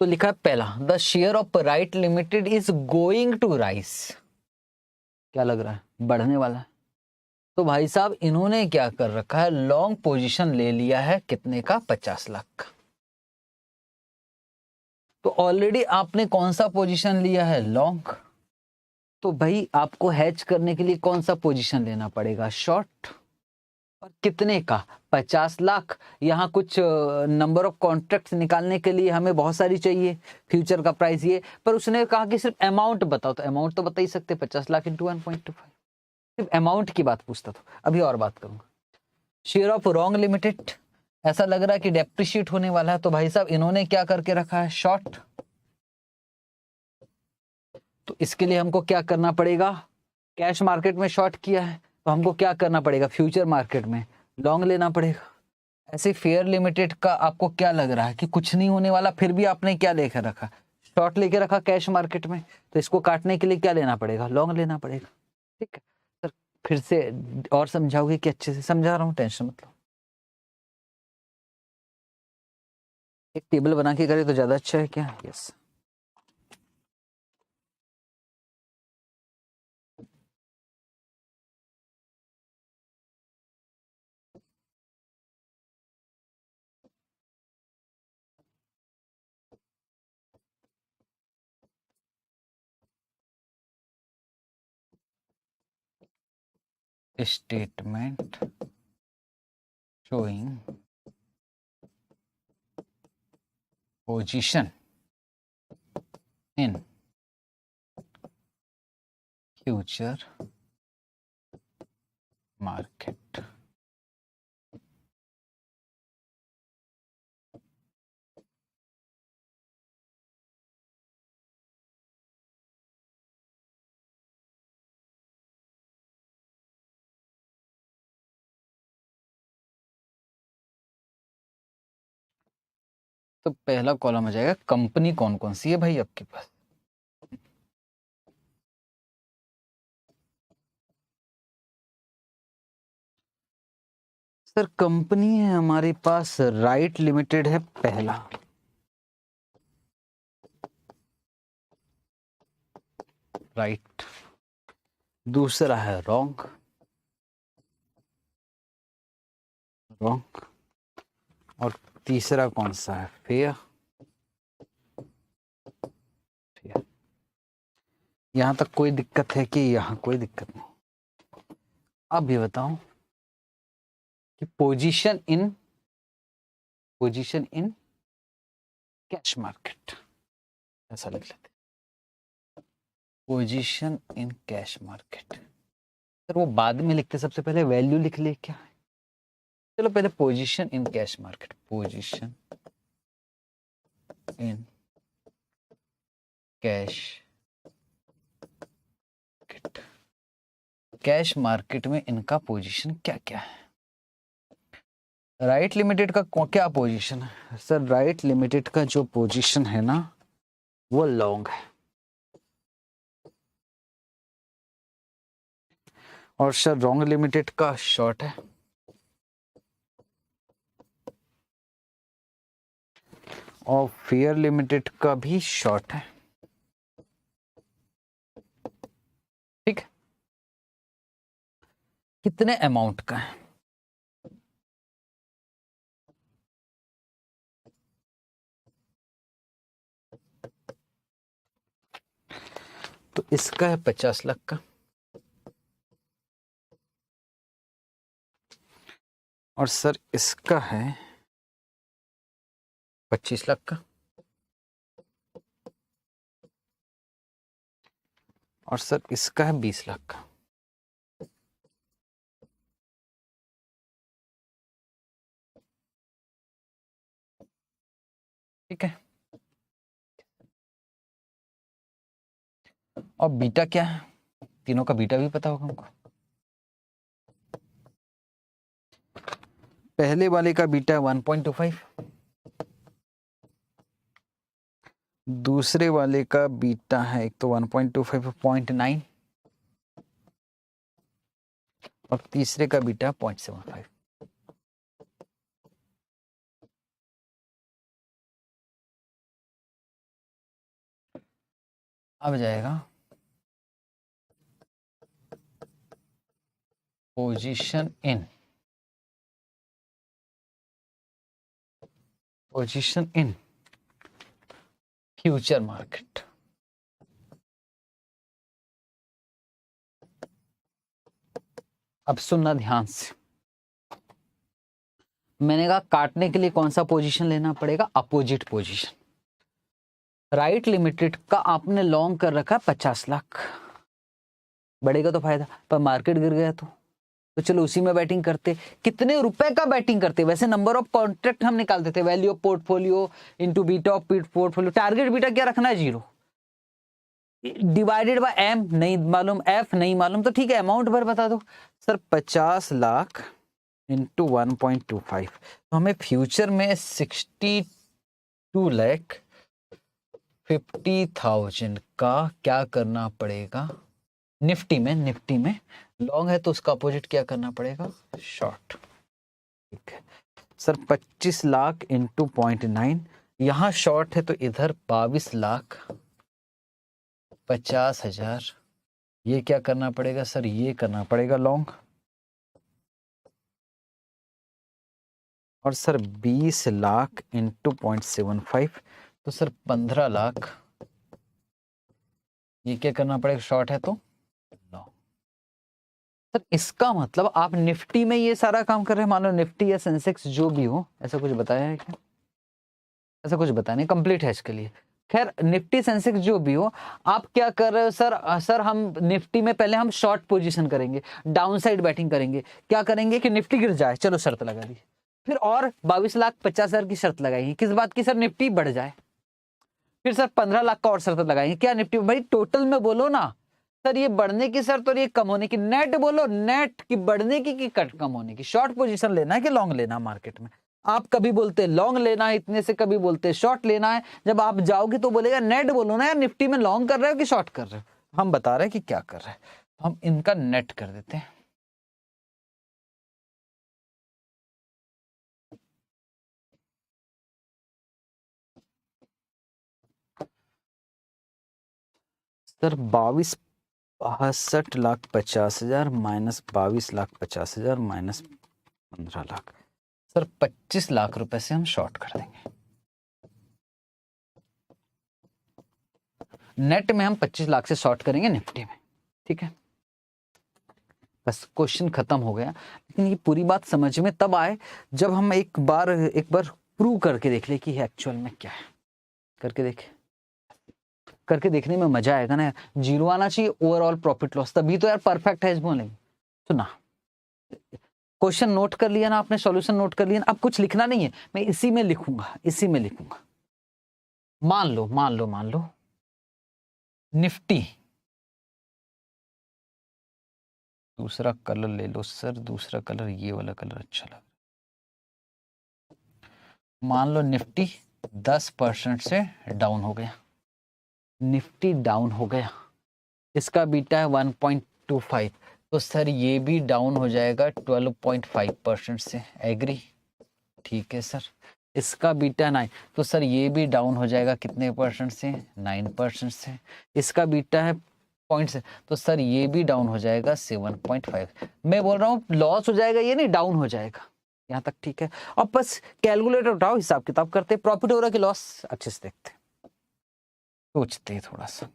Speaker 1: तो लिखा है पहला, the share of right limited is going to rise. क्या लग रहा है? बढ़ने वाला है। तो भाई साहब इन्होंने क्या कर रखा है? लॉन्ग पोजीशन ले लिया है, कितने का? 50 लाख का। तो ऑलरेडी आपने कौन सा पोजीशन लिया है? लॉन्ग। तो भाई आपको हैच करने के लिए कौन सा पोजीशन लेना पड़ेगा? शॉर्ट। और कितने का? 50 लाख। यहाँ कुछ नंबर ऑफ कॉन्ट्रैक्ट्स निकालने के लिए हमें बहुत सारी चाहिए, फ्यूचर का प्राइस ये, पर उसने कहा कि सिर्फ अमाउंट बताओ, तो अमाउंट तो बता ही सकते, 50 लाख इंटू 1.25। सिर्फ अमाउंट की बात पूछता था, अभी और बात करूंगा। शेयर ऑफ रॉन्ग लिमिटेड, ऐसा लग रहा है कि डेप्रिशिएट होने वाला है, तो भाई साहब इन्होंने क्या करके रखा है? शॉर्ट। तो इसके लिए हमको क्या करना पड़ेगा? कैश मार्केट में शॉर्ट किया है, तो हमको क्या करना पड़ेगा? फ्यूचर मार्केट में लॉन्ग लेना पड़ेगा। ऐसे फेयर लिमिटेड का आपको क्या लग रहा है कि कुछ नहीं होने वाला, फिर भी आपने क्या लेकर रखा? शॉर्ट लेके रखा कैश मार्केट में, तो इसको काटने के लिए क्या लेना पड़ेगा? लॉन्ग लेना पड़ेगा, ठीक है। सर फिर से और समझाओगे कि? अच्छे से समझा रहा हूँ, टेंशन मत लो। एक टेबल बना के करे तो ज्यादा अच्छा है क्या? Yes. statement showing position in future market. तो पहला कॉलम हो जाएगा कंपनी कौन कौन सी है भाई आपके पास। सर कंपनी है हमारे पास राइट लिमिटेड है पहला, राइट, दूसरा है रॉन्ग, रॉन्ग, और तीसरा कौन सा है फेयर, फेयर। यहां तक कोई दिक्कत है कि यहां कोई दिक्कत नहीं। अब ये बताओ कि पोजीशन इन कैश मार्केट ऐसा लिख लेते, position in cash market. Sir वो बाद में लिखते, सबसे पहले वैल्यू लिख ले क्या है। चलो पहले position in cash market, position in cash market, cash market में इनका पोजीशन क्या क्या है। राइट लिमिटेड का क्या पोजीशन है सर, राइट लिमिटेड का जो पोजीशन है ना वो लॉन्ग है, और सर रॉन्ग लिमिटेड का शॉर्ट है, और फेयर लिमिटेड का भी शॉर्ट है। ठीक है, कितने अमाउंट का है, तो इसका है 50 लाख का, और सर इसका है 25 लाख का, और सर इसका है 20 लाख का। ठीक है, और बीटा क्या है, तीनों का बीटा भी पता होगा हमको। पहले वाले का बीटा है 1.25, दूसरे वाले का बीटा है एक तो 1.25 0.9, और तीसरे का बीटा 0.75। अब जाएगा पोजीशन इन फ्यूचर मार्केट। अब सुनना ध्यान से, मैंने कहा काटने के लिए कौन सा पोजीशन लेना पड़ेगा, अपोजिट पोजीशन। राइट लिमिटेड का आपने लॉन्ग कर रखा 50 लाख, बढ़ेगा तो फायदा, पर मार्केट गिर गया तो चलो उसी में बैटिंग करते। कितने रुपए का बैटिंग करते, वैसे नंबर ऑफ कॉन्ट्रैक्ट हम निकाल देते, value of portfolio into beta of portfolio, target beta क्या रखना है 0, डिवाइडेड बाय एम नहीं मालूम, एफ नहीं मालूम, तो ठीक है अमाउंट भर बता दो। सर 50 लाख इंटू 1.25, तो हमें फ्यूचर में 62,50,000 का क्या करना पड़ेगा, निफ्टी में लॉन्ग है तो उसका अपोजिट क्या करना पड़ेगा, शॉर्ट। ठीक है सर 25 लाख इंटू 0.9, यहां शॉर्ट है तो इधर 22,50,000, ये क्या करना पड़ेगा सर, ये करना पड़ेगा लॉन्ग, और सर 20 लाख इंटू 0.75, तो सर 15 लाख, ये क्या करना पड़ेगा, शॉर्ट है तो लॉन्ग। सर इसका मतलब आप निफ्टी में ये सारा काम कर रहे हैं, मान लो निफ्टी या सेंसेक्स जो भी हो, ऐसा कुछ बताया है क्या? ऐसा कुछ बताया नहीं, कंप्लीट है इसके लिए। खैर निफ्टी सेंसेक्स जो भी हो, आप क्या कर रहे हो सर? सर हम निफ्टी में पहले हम शॉर्ट पोजीशन करेंगे, डाउन साइड बैटिंग करेंगे। क्या करेंगे कि निफ्टी गिर जाए, चलो शर्त लगा दी। फिर और 22,50,000 की शर्त लगाएंगे, किस बात की? सर निफ्टी बढ़ जाए। फिर सर 15 लाख का और शर्त लगाएंगे, क्या? निफ्टी भाई टोटल में बोलो ना सर, ये बढ़ने की शर्त और ये कम होने की, नेट बोलो, नेट की बढ़ने की कट कम होने की। शॉर्ट पोजीशन लेना है कि लॉन्ग लेना मार्केट में? आप कभी बोलते लॉन्ग लेना है इतने से, कभी बोलते शॉर्ट लेना है। जब आप जाओगे तो बोलेगा नेट बोलो ना यार, निफ्टी में लॉन्ग कर रहे हो कि शॉर्ट कर रहे हो? हम बता रहे हैं कि क्या कर रहे हैं, तो हम इनका नेट कर देते हैं। Sir 62,62,50,000 minus 22,50,000 minus 15 lakh, sir 25 lakh रुपए से हम शॉर्ट कर देंगे। नेट में हम 25 लाख से शॉर्ट करेंगे निफ्टी में, ठीक है? बस क्वेश्चन खत्म हो गया। लेकिन ये पूरी बात समझ में तब आए जब हम एक बार प्रूव करके देख ले कि एक्चुअल में क्या है। करके देखने में मजा आएगा ना। जीरो आना चाहिए ओवरऑल प्रॉफिट लॉस, तभी तो यार परफेक्ट है बोलेंगे। सुना, क्वेश्चन नोट कर लिया ना आपने, सॉल्यूशन नोट कर लिया ना? अब कुछ लिखना नहीं है, मैं इसी में लिखूंगा। मान लो निफ्टी, दूसरा कलर ले लो सर, दूसरा कलर, ये वाला कलर अच्छा लग रहा है। मान लो निफ्टी 10% से डाउन हो गया, निफ्टी डाउन हो गया, इसका बीटा है 1.25, तो सर ये भी डाउन हो जाएगा 12.5% से। एग्री? ठीक है सर। इसका बीटा 9, तो सर ये भी डाउन हो जाएगा कितने परसेंट से? 9% से। इसका बीटा है पॉइंट से, तो सर ये भी डाउन हो जाएगा 7.5। मैं बोल रहा हूँ लॉस हो जाएगा, ये नहीं डाउन हो जाएगा। यहाँ तक ठीक है? अब बस कैलकुलेटर उठाओ, हिसाब किताब करते, प्रॉफिट हो रहा है कि लॉस, अच्छे से देखते, सोचते हैं थोड़ा सा।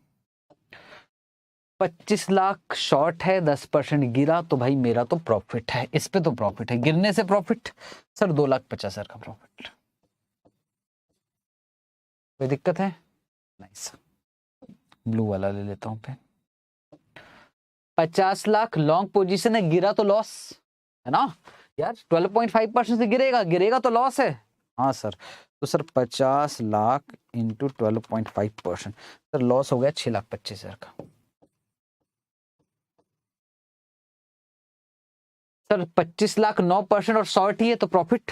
Speaker 1: 25 लाख शॉर्ट है, 10% गिरा, तो भाई मेरा तो प्रॉफिट है, इस पे तो प्रॉफिट है, गिरने से प्रॉफिट। सर 2,50,000 का प्रॉफिट, कोई दिक्कत है? नहीं सर। ब्लू वाला ले लेता हूं पे। 50 लाख लॉन्ग पोजीशन है, गिरा तो लॉस है ना यार, 12.5% से गिरेगा तो लॉस है। हाँ सर, तो sir 50 lakh into 12.5%, sir loss हो गया 6,25,000 का। सर 25 लाख 9% और शॉर्ट ही है, तो प्रॉफिट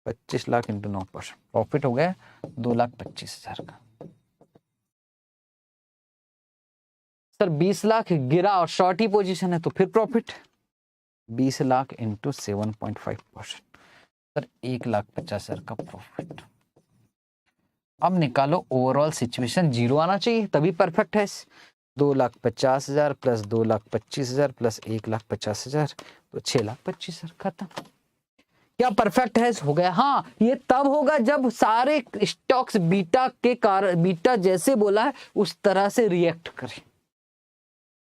Speaker 1: 25 लाख इंटू 9%, प्रॉफिट हो गया 2,25,000 का। सर 20 लाख गिरा और शॉर्ट ही पोजीशन है, तो फिर प्रॉफिट 20 लाख इंटू 7.5%, सर 1,50,000 का प्रॉफिट। अब निकालो ओवरऑल सिचुएशन, जीरो आना चाहिए तभी परफेक्ट है। 2,50,000 प्लस 2,25,000 प्लस 1,50,000, तो 6,25,000, खत्म। क्या परफेक्ट है? हो गया। हाँ, ये तब होगा जब सारे स्टॉक्स बीटा के कारण, बीटा जैसे बोला है उस तरह से रिएक्ट करें।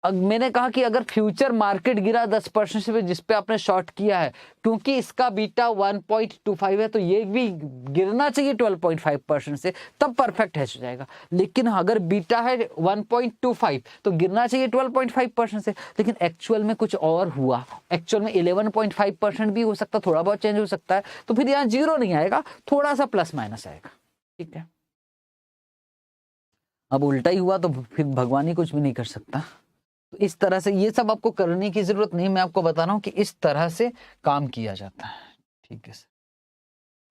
Speaker 1: अब मैंने कहा कि अगर फ्यूचर मार्केट गिरा 10% से, जिस पे आपने शॉर्ट किया है, क्योंकि इसका बीटा 1.25 है, तो ये भी गिरना चाहिए 12.5% से, तब परफेक्ट हैश हो जाएगा। लेकिन अगर बीटा है 1.25 तो गिरना चाहिए 12.5% से, लेकिन एक्चुअल में कुछ और हुआ। एक्चुअल में 11.5% भी हो सकता, थोड़ा बहुत चेंज हो सकता है, तो फिर यहाँ जीरो नहीं आएगा, थोड़ा सा प्लस माइनस आएगा। ठीक है? अब उल्टा ही हुआ तो फिर भगवान ही कुछ भी नहीं कर सकता। तो इस तरह से ये सब आपको करने की जरूरत नहीं, मैं आपको बता रहा हूं कि इस तरह से काम किया जाता है। ठीक है सर,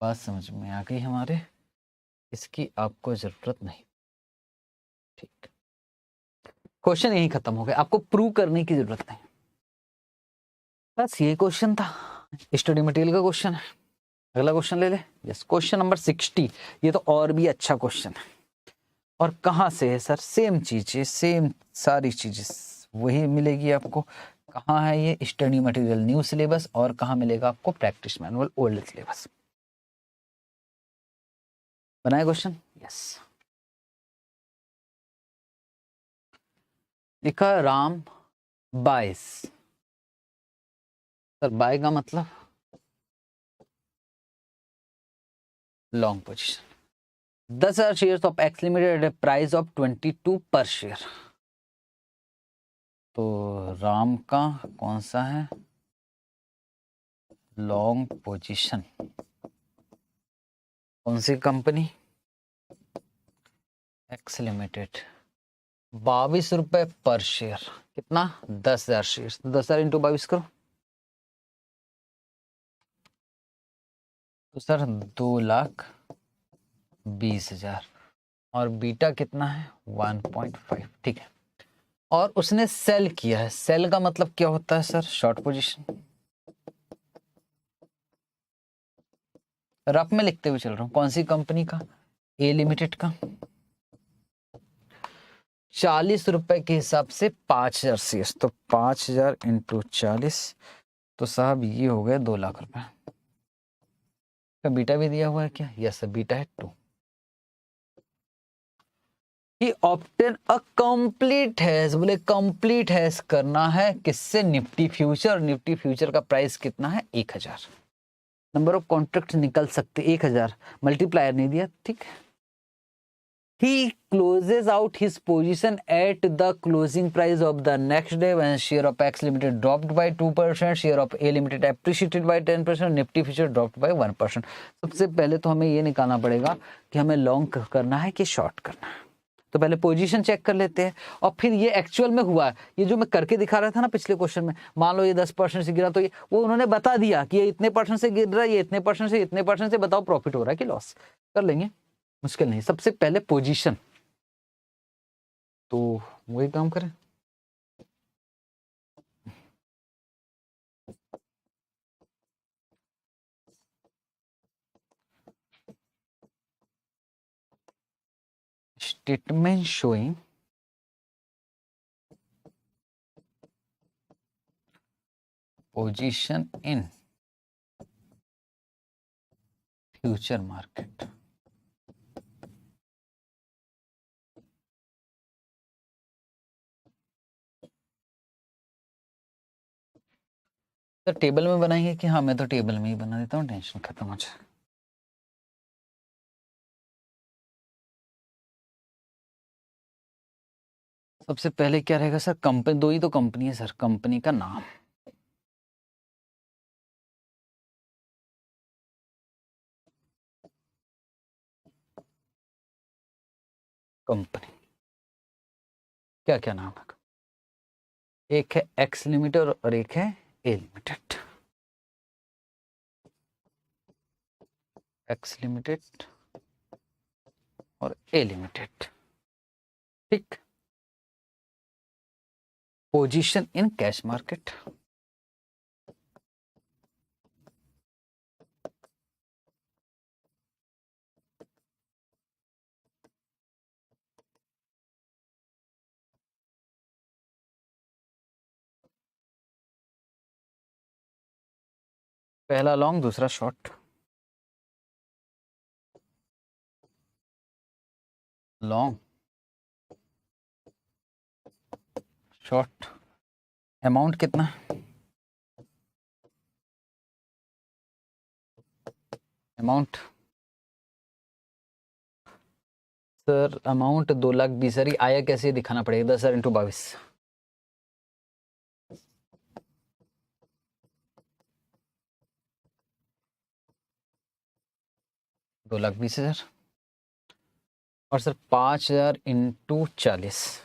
Speaker 1: बात समझ में आ गई हमारे, इसकी आपको जरूरत नहीं। ठीक, क्वेश्चन यही खत्म हो गया, आपको प्रूव करने की जरूरत नहीं। बस ये क्वेश्चन था, स्टडी मटेरियल का क्वेश्चन है। अगला क्वेश्चन ले ले। Yes, question number 60। ये तो और भी अच्छा क्वेश्चन है। और कहाँ से है सर? सेम चीजें, सेम सारी चीजें वही मिलेगी आपको। कहाँ है ये? स्टडी मटेरियल न्यू सिलेबस, और कहाँ मिलेगा आपको? Practice manual old syllabus. बनाए क्वेश्चन? यस। लिखा राम बाईस। सर बाय का मतलब long position. 10,000 share of X limited at price of 22 per share. तो राम का कौन सा है लॉन्ग पोजीशन, कौन सी कंपनी, एक्स लिमिटेड, 22 रुपए पर शेयर, कितना 10,000 शेयर, 10,000 इंटू 22 करो तो सर 2,20,000 और बीटा कितना है 1.5, ठीक है। और उसने सेल किया है, सेल का मतलब क्या होता है सर, शॉर्ट पोजीशन। रफ में लिखते हुए चल रहा हूं, कौन सी कंपनी का, ए लिमिटेड का। 40 रुपए के हिसाब से 5,000 शेयर, तो 5,000 इंटू 40, तो साहब ये हो गए 2,00,000 रुपए का। बीटा भी दिया हुआ है क्या, यस बीटा है 2। ही ऑप्टेन अ कंप्लीट हैज, बोले कंप्लीट हैज करना है किससे, निफ्टी फ्यूचर। निफ्टी फ्यूचर का प्राइस कितना है 1,000। नंबर ऑफ कॉन्ट्रैक्ट निकल सकते 1,000, मल्टीप्लायर नहीं दिया, ठीक है। He closes out his position at the closing price of the next day when share of X Limited dropped by 2%, share of A Limited appreciated by 10%, Nifty future dropped by 1%। सबसे पहले तो हमें ये निकालना पड़ेगा कि हमें लॉन्ग करना है कि शॉर्ट करना है। तो पहले पोजीशन चेक कर लेते हैं और फिर ये एक्चुअल में हुआ, ये जो मैं करके दिखा रहा था ना पिछले क्वेश्चन में, मान लो ये 10% से गिरा, तो ये वो उन्होंने बता दिया कि ये इतने परसेंट से गिर रहा है, ये इतने परसेंट से, इतने परसेंट से, बताओ प्रॉफिट हो रहा है कि लॉस। कर लेंगे, मुश्किल नहीं। सबसे पहले पोजीशन, तो वही काम करें। Statement showing position in future market. तो टेबल में बनाएंगे कि हाँ, मैं तो टेबल में ही बना देता हूँ, टेंशन खत्म हो जाए। सबसे पहले क्या रहेगा सर, कंपनी, दो ही तो कंपनी है सर, कंपनी का नाम, कंपनी क्या क्या नाम है, एक है एक्स लिमिटेड और एक है ए लिमिटेड। एक्स लिमिटेड और ए लिमिटेड, ठीक। पोजीशन इन कैश मार्केट, पहला लॉन्ग दूसरा शॉर्ट। लॉन्ग शॉर्ट, अमाउंट कितना, अमाउंट सर, अमाउंट 2,20,000। सर आया कैसे दिखाना पड़ेगा, 10,000 इंटू 22, 2,20,000 और सर 5,000 इंटू 40,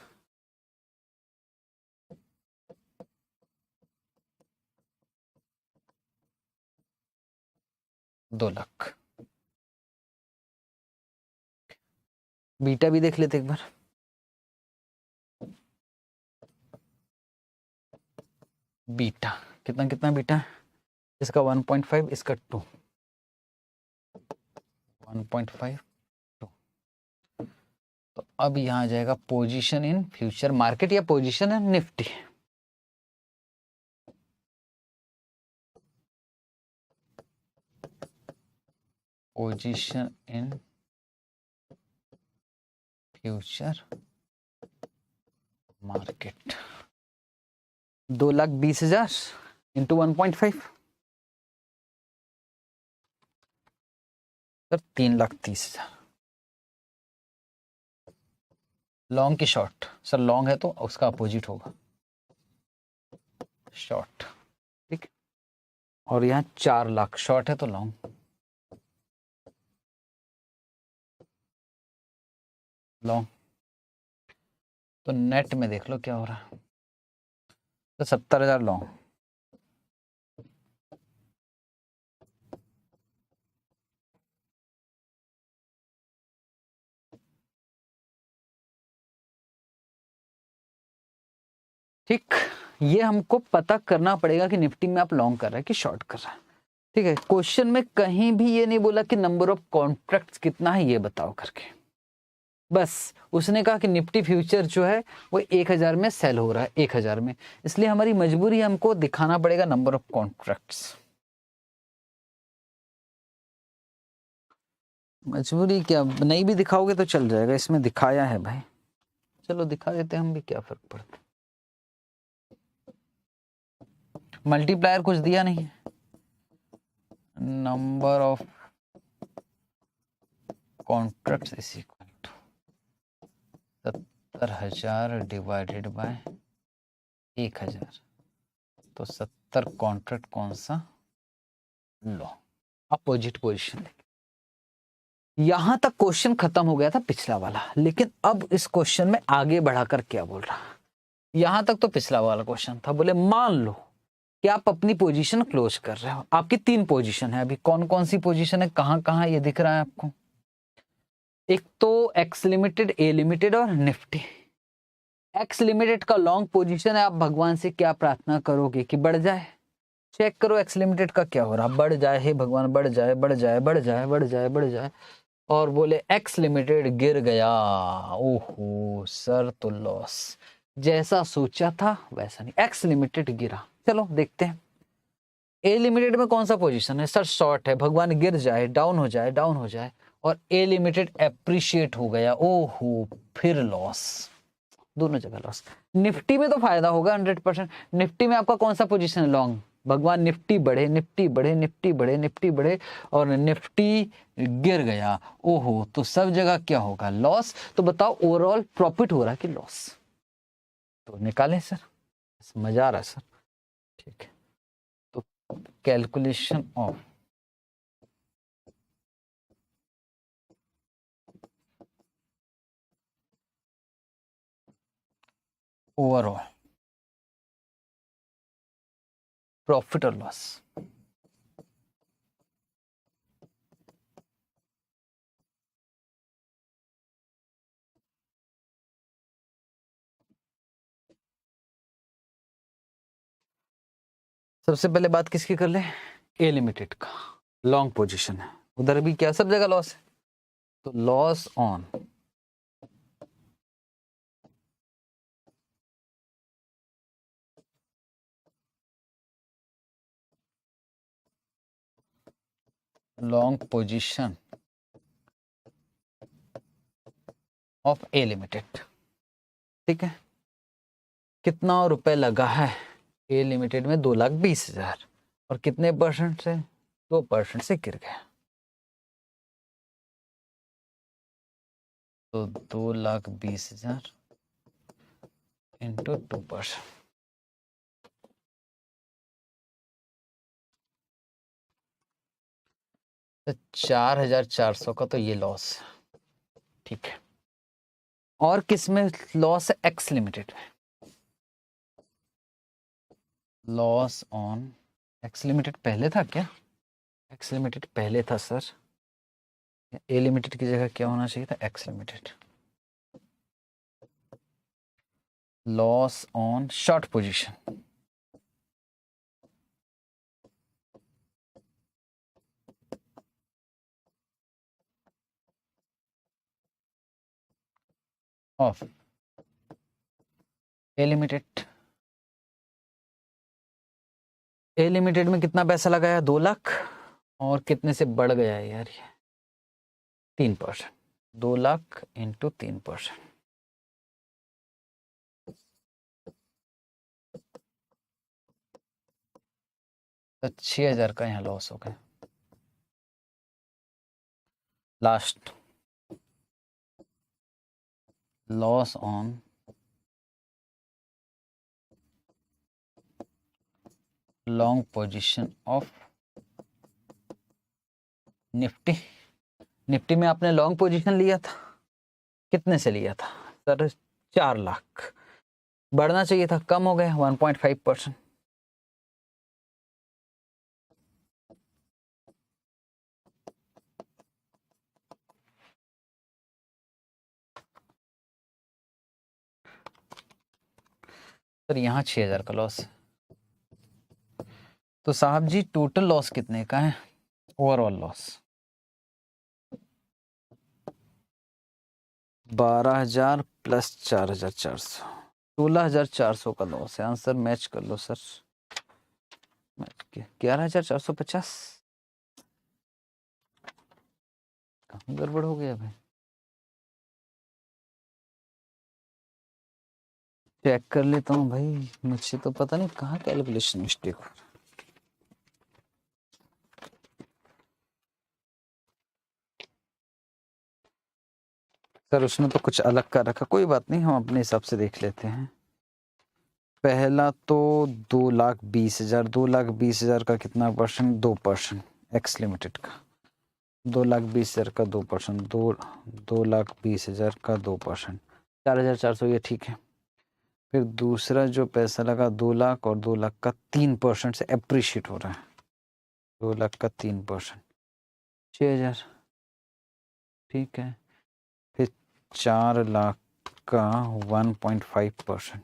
Speaker 1: 2,00,000। बीटा भी देख लेते एक बार, बीटा कितना कितना बीटा, इसका 1.5, इसका 2, 1.5 2। तो अब यहाँ आ जाएगा पोजीशन इन फ्यूचर मार्केट या position in Nifty. Position in future market, 2,20,000 into 1.5 sir 3,30,000। Long की शॉर्ट सर, लॉन्ग है तो उसका अपोजिट होगा शॉर्ट, ठीक। और यहाँ 4,00,000 शॉर्ट है तो लॉन्ग, लॉन्ग। तो नेट में देख लो क्या हो रहा है, तो 70,000 लॉन्ग, ठीक। ये हमको पता करना पड़ेगा कि निफ्टी में आप लॉन्ग कर रहे हैं कि शॉर्ट कर रहे हैं, ठीक है। क्वेश्चन में कहीं भी ये नहीं बोला कि नंबर ऑफ कॉन्ट्रैक्ट्स कितना है ये बताओ करके, बस उसने कहा कि निफ्टी फ्यूचर जो है वो 1,000 में सेल हो रहा है, 1,000 में, इसलिए हमारी मजबूरी है, हमको दिखाना पड़ेगा नंबर ऑफ कॉन्ट्रैक्ट्स। मजबूरी क्या, नहीं भी दिखाओगे तो चल जाएगा, इसमें दिखाया है भाई, चलो दिखा देते हैं हम भी, क्या फर्क पड़ता है। मल्टीप्लायर कुछ दिया नहीं, number of contracts is equal to 70,000 divided by 1,000, तो 70 कॉन्ट्रैक्ट कौन सा, लो अपोजिट पोजीशन। यहां तक क्वेश्चन खत्म हो गया था पिछला वाला, लेकिन अब इस क्वेश्चन में आगे बढ़ाकर क्या बोल रहा, यहां तक तो पिछला वाला क्वेश्चन था, बोले मान लो कि आप अपनी पोजीशन क्लोज कर रहे हो, आपकी 3 पोजीशन है अभी, कौन कौन सी पोजीशन है, कहां कहां ये दिख रहा है आपको, एक तो एक्स लिमिटेड, ए लिमिटेड और निफ्टी। एक्स लिमिटेड का लॉन्ग पोजीशन है, आप भगवान से क्या प्रार्थना करोगे कि बढ़ जाए, चेक करो एक्स लिमिटेड का क्या हो रहा, बढ़ जाए, हे भगवान बढ़ जाए, बढ़ जाए, बढ़ जाए, बढ़ जाए, बढ़ जाए, और बोले एक्स लिमिटेड गिर गया, ओहो सर तो लॉस, जैसा सोचा था वैसा नहीं, एक्स लिमिटेड गिरा। चलो देखते हैं ए लिमिटेड में कौन सा पोजीशन है सर, शॉर्ट है, भगवान गिर जाए, डाउन हो जाए, डाउन हो जाए, और ए लिमिटेड एप्रिशिएट हो गया, ओहो फिर लॉस, दोनों जगह लॉस। निफ्टी में तो फायदा होगा 100%, निफ्टी में आपका कौन सा पोजीशन है, लॉन्ग, भगवान निफ्टी बढ़े, निफ्टी बढ़े, निफ्टी बढ़े, निफ्टी बढ़े, और निफ्टी गिर गया, ओहो, तो सब जगह क्या होगा, लॉस। तो बताओ ओवरऑल प्रॉफिट हो रहा है कि लॉस, तो निकालें सर, मजा आ रहा है सर, ठीक है। तो कैलकुलेशन ऑफ ओवरऑल प्रॉफिट और लॉस, सबसे पहले बात किसकी कर ले, ए लिमिटेड का, लॉन्ग पोजीशन है, उधर भी क्या सब जगह लॉस है, तो loss on long position of A limited, ठीक है। कितना रुपए लगा है ए लिमिटेड में, 2,20,000, और कितने परसेंट से, 2% से गिर गया, तो 2,20,000 इंटू 2%, तो 4,400 का तो ये लॉस, ठीक है। और किस में लॉस है, एक्स लिमिटेड में, लॉस ऑन एक्स लिमिटेड पहले था क्या, एक्स लिमिटेड पहले था सर, ए लिमिटेड की जगह क्या होना चाहिए था, x limited, loss on short position, of A limited. A limited में कितना पैसा लगाया, 2,00,000, और कितने से बढ़ गया है यार ये, 3%, 2,00,000 इंटू 3%, तो 6,000 का यहाँ लॉस हो गया। Last loss on long position of Nifty. Nifty में आपने लॉन्ग पोजीशन लिया था, कितने से लिया था सर? 4 लाख। बढ़ना चाहिए था, कम हो गया 1.5%। सर यहाँ 6,000 का लॉस है। तो साहब जी टोटल लॉस कितने का है? ओवरऑल लॉस 12,000 प्लस 4,400, 16,400 का लॉस है। आंसर मैच कर लो सर। 11,450। कहाँ गड़बड़ हो गया भाई? चेक कर लेता हूँ भाई, मुझे तो पता नहीं कहाँ कैलकुलेशन मिस्टेक हो रहा है। सर उसने तो कुछ अलग कर रखा, कोई बात नहीं, हम अपने हिसाब से देख लेते हैं। पहला तो 2,20,000, 2,20,000 का कितना परसेंट? 2%। एक्स लिमिटेड का 2,20,000 का 2%, 2,20,000 का 2%, 4,400, ये ठीक है। फिर दूसरा जो पैसा लगा 2 लाख, और 2 लाख का 3% से अप्रिशिएट हो रहा है। 2 लाख का 3%, 6,000, ठीक है। फिर 4 लाख का 1.5%,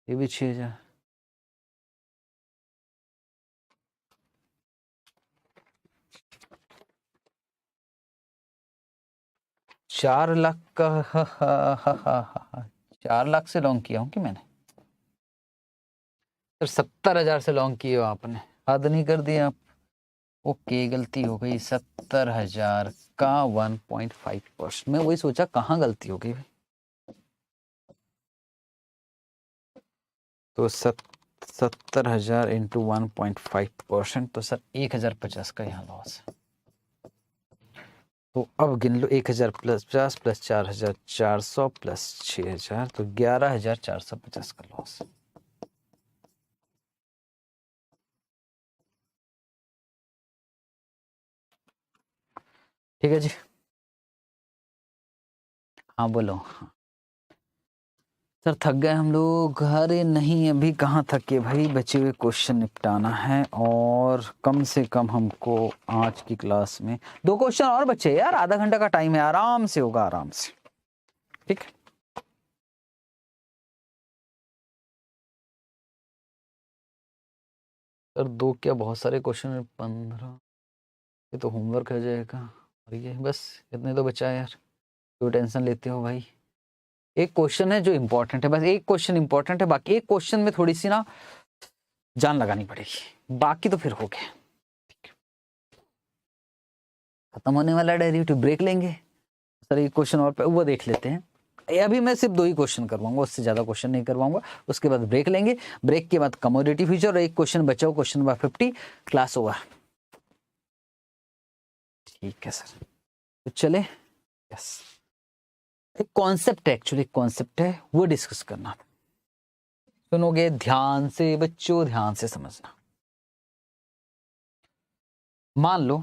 Speaker 1: ये भी 6,000। चार लाख का 4 लाख से लॉन्ग किया हूँ कि मैंने? सर 70,000 से लॉन्ग किए हो आपने, हद नहीं कर दिया आप। ओके, गलती हो गई। 70,000 का 1.5%। मैं वही सोचा कहाँ गलती हो गई। तो 70,000 इंटू 1.5%, तो सर 1,050 का यहाँ लॉस है। तो अब गिन लो, 1,000 प्लस 50 प्लस 4,400 प्लस 6,000, तो 11,450 का लॉस। ठीक है जी। हाँ बोलो। सर थक गए हम लोग। अरे नहीं, अभी कहाँ थके भाई, बचे हुए क्वेश्चन निपटाना है, और कम से कम हमको आज की क्लास में 2 क्वेश्चन और बचे यार। आधा घंटा का टाइम है, आराम से होगा, आराम से। ठीक है, सर 2 क्या, बहुत सारे क्वेश्चन, 15, ये तो होमवर्क हो जाएगा। और ये बस इतने तो बचा है यार, क्यों टेंशन लेते हो भाई? एक क्वेश्चन है जो इंपॉर्टेंट है, बस एक क्वेश्चन इंपॉर्टेंट है, बाकी एक क्वेश्चन में थोड़ी सी ना जान लगानी पड़ेगी, बाकी तो फिर हो गया। खत्म होने वाला डेरिवेटिव, ब्रेक लेंगे सर। एक क्वेश्चन और वो देख लेते हैं। अभी मैं सिर्फ 2 ही क्वेश्चन करवाऊंगा, उससे ज्यादा क्वेश्चन नहीं करवाऊंगा। उसके बाद ब्रेक लेंगे, ब्रेक के बाद कमोडिटी फ्यूचर, और एक क्वेश्चन बचाओ, क्वेश्चन नंबर 50, क्लास ओवर। ठीक है सर, तो चले। यस, एक कॉन्सेप्ट है, एक्चुअली कॉन्सेप्ट है, वो डिस्कस करना। सुनोगे ध्यान से बच्चों, ध्यान से समझना। मान लो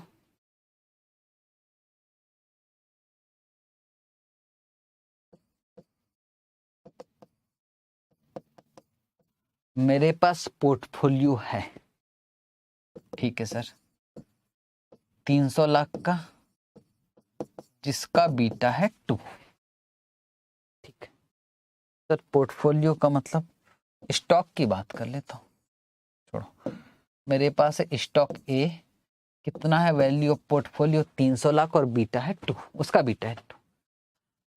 Speaker 1: मेरे पास पोर्टफोलियो है, ठीक है सर, 300 लाख का, जिसका बीटा है 2। ठीक है सर, पोर्टफोलियो का मतलब स्टॉक की बात कर लेता हूँ, छोड़ो। मेरे पास है स्टॉक ए, कितना है वैल्यू ऑफ पोर्टफोलियो? 300 लाख, और बीटा है 2, उसका बीटा है 2।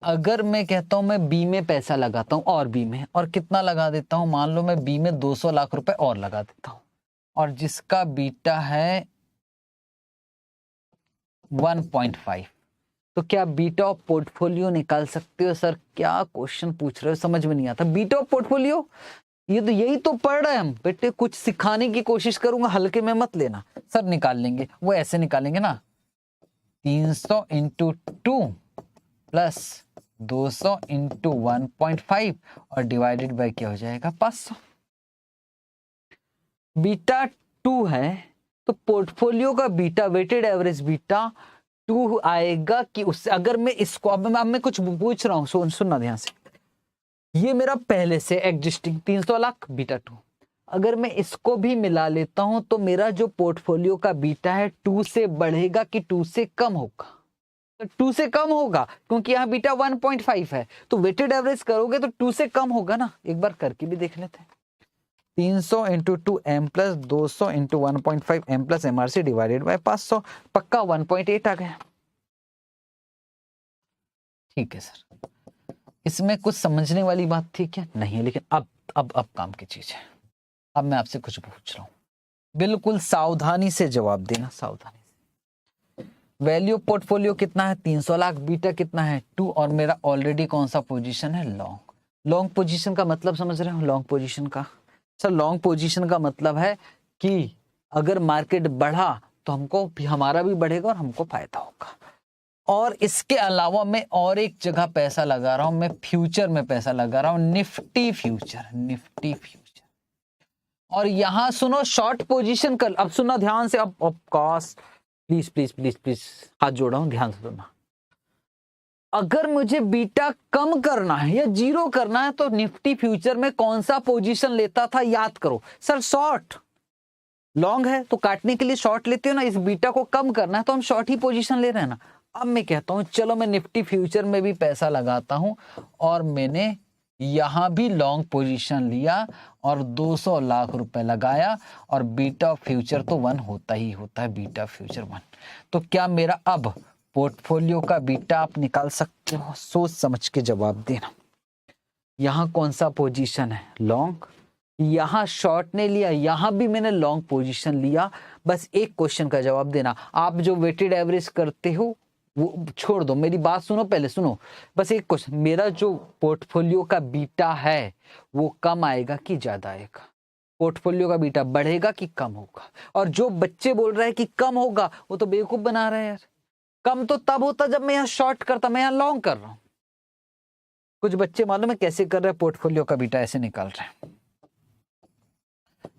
Speaker 1: अगर मैं कहता हूं मैं बी में पैसा लगाता हूं, और बी में, और कितना लगा देता हूं, मान लो मैं बी में 200 लाख रुपए और लगा देता हूं, और जिसका बीटा है 1.5, तो क्या बीटा ऑफ पोर्टफोलियो निकाल सकते हो? सर क्या क्वेश्चन पूछ रहे हो, समझ में नहीं आता। बीटा ऑफ पोर्टफोलियो ये तो यही तो पढ़ रहे हैं हम बेटे, कुछ सिखाने की कोशिश करूंगा, हल्के में मत लेना। सर निकाल लेंगे, वो ऐसे निकालेंगे ना, 300 इंटू 2 प्लस 200 इंटू 1.5 और डिवाइडेड बाय क्या हो जाएगा 500। बीटा 2 है तो पोर्टफोलियो का बीटा, वेटेड एवरेज बीटा 2 आएगा कि उससे, अगर मैं इसको अब मैं कुछ पूछ रहा हूं, सुनना ध्यान से, ये मेरा पहले से एग्जिस्टिंग 300 लाख बीटा 2, अगर मैं इसको भी मिला लेता हूं तो मेरा जो पोर्टफोलियो का बीटा है 2 से बढ़ेगा कि 2 से कम होगा? तो 2 से कम होगा, क्योंकि यहाँ बीटा 1.5 है, तो वेटेड एवरेज करोगे तो 2 से कम होगा ना। एक बार करके भी देख लेते हैं। 300 into 2 M plus 200 into 1.5 M plus MRC divided by 500, पक्का 1.8 आ गया। ठीक है सर, इसमें कुछ समझने वाली बात थी क्या? नहीं है, लेकिन अब काम की चीज है। अब मैं आपसे कुछ पूछ रहा हूं, बिल्कुल सावधानी से जवाब देना, सावधानी से। वैल्यू पोर्टफोलियो कितना है 300 लाख, बीटा कितना है 2, और मेरा ऑलरेडी कौन सा पोजीशन है लॉन्ग। लॉन्ग पोजीशन का मतलब समझ रहे हो? लॉन्ग पोजीशन का सर, लॉन्ग पोजीशन का मतलब है कि अगर मार्केट बढ़ा तो हमको भी, हमारा भी बढ़ेगा और हमको फायदा होगा। और इसके अलावा मैं और एक जगह पैसा लगा रहा हूं, मैं फ्यूचर में पैसा लगा रहा हूं, निफ्टी फ्यूचर, निफ्टी फ्यूचर। और यहां सुनो शॉर्ट पोजीशन कर, अब सुनना ध्यान से, अब cost, please please please please हाथ जोड़ा हूं, ध्यान से सुनना। अगर मुझे बीटा कम करना है या जीरो करना है तो निफ्टी फ्यूचर में कौन सा पोजीशन लेता था याद करो। सर शॉर्ट, लॉन्ग है तो काटने के लिए शॉर्ट लेते हो ना, इस बीटा को कम करना है तो हम शॉर्ट ही पोजीशन ले रहे हैं ना। अब मैं कहता हूं चलो मैं निफ्टी फ्यूचर में भी पैसा लगाता हूं, और मैंने यहां भी लॉन्ग पोजीशन लिया और 200 लाख रुपए लगाया, और बीटा फ्यूचर तो 1 होता ही होता है, बीटा फ्यूचर 1। तो क्या मेरा अब पोर्टफोलियो का बीटा आप निकाल सकते हो? सोच समझ के जवाब देना। यहां कौन सा पोजीशन है लॉन्ग, यहां शॉर्ट ने लिया, यहां भी मैंने लॉन्ग पोजीशन लिया। बस एक क्वेश्चन का जवाब देना। आप जो वेटेड एवरेज करते हो वो छोड़ दो, मेरी बात सुनो, पहले सुनो। बस एक क्वेश्चन, मेरा जो पोर्टफोलियो का बीटा है वो कम आएगा कि ज्यादा आएगा? पोर्टफोलियो का बीटा बढ़ेगा कि कम होगा? और जो बच्चे बोल रहे हैं कि कम होगा वो तो बेवकूफ बना रहे हैं यार। कम तो तब होता जब मैं यहाँ शॉर्ट करता, मैं यहाँ लॉन्ग कर रहा हूं। कुछ बच्चे मालूम है कैसे कर रहे हैं? पोर्टफोलियो का बीटा ऐसे निकाल रहे हैं,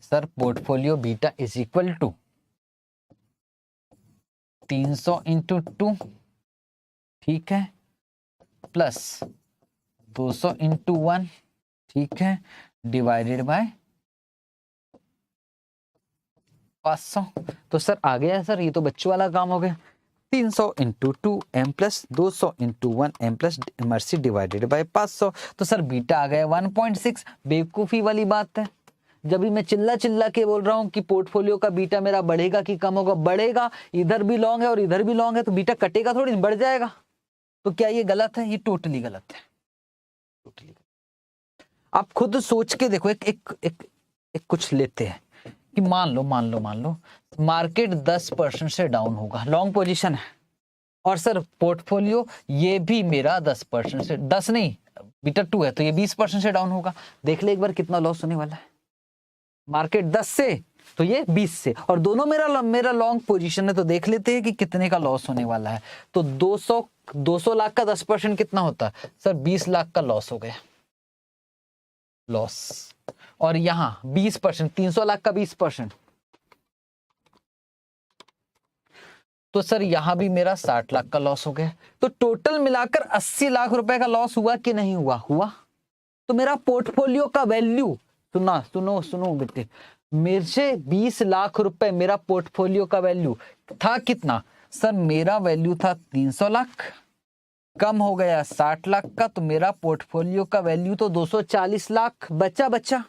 Speaker 1: sir portfolio beta is equal to 300 into 2, ठीक है, प्लस 200 इंटू 1, ठीक है, डिवाइडेड बाय 500। तो सर आ गया सर, ये तो बच्चों वाला काम हो गया। 300 into 2 M plus 200 into 1 M plus MRC divided by 500। तो सर बीटा आ गया 1.6। बेवकूफी वाली बात है, जब भी मैं चिल्ला चिल्ला के बोल रहा हूं कि पोर्टफोलियो का बीटा मेरा बढ़ेगा कि कम होगा? बढ़ेगा, इधर भी लॉन्ग है और इधर भी लॉन्ग है, तो बीटा कटेगा थोड़ी, बढ़ जाएगा। तो क्या ये गलत है? ये टोटली गलत है, टोटली गलत। आप खुद सोच के देखो। एक कुछ लेते हैं कि मान लो मार्केट 10% से डाउन होगा, लॉन्ग पोजीशन है, और सर पोर्टफोलियो ये भी मेरा 10% से, 10 नहीं, बीटा 2 है तो ये 20% से डाउन होगा। देख ले एक बार कितना लॉस होने वाला है। मार्केट 10 से तो ये 20 से, और दोनों मेरा लॉन्ग पोजीशन है, तो देख लेते हैं कि कितने का लॉस होने वाला है। तो 200 लाख का 10% कितना होता है? सर 20 लाख का लॉस हो गया, लॉस। और यहां 20%, 300 लाख का 20%, तो सर यहां भी मेरा 60 लाख का लॉस हो गया। तो टोटल मिलाकर 80 लाख रुपए का लॉस हुआ कि नहीं हुआ? हुआ। तो मेरा पोर्टफोलियो का वैल्यू, सुनो बेटे, मेरे से 20 लाख रुपए मेरा पोर्टफोलियो का वैल्यू था कितना? सर मेरा वैल्यू था 300 लाख, कम हो गया 60 लाख का, तो मेरा पोर्टफोलियो का वैल्यू तो 240 लाख बचा।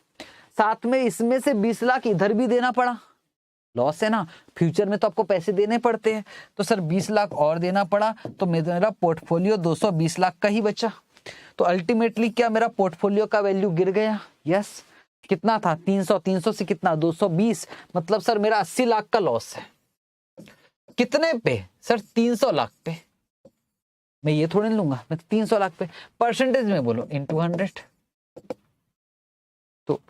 Speaker 1: साथ में इसमें से 20 लाख इधर भी देना पड़ा, लॉस है ना, फ्यूचर में तो आपको पैसे देने पड़ते हैं। तो सर 20 लाख और देना पड़ा, तो मेरा पोर्टफोलियो 220 लाख का ही बचा। तो अल्टीमेटली क्या मेरा पोर्टफोलियो का वैल्यू गिर गया? यस। कितना था? 300 से कितना? 220। मतलब सर मेरा 80 लाख का लॉस है। कितने पे? सर 300 लाख पे। मैं ये थोड़ी लूंगा, मैं 300 लाख पे। परसेंटेज में बोलो, इनटू 100। तो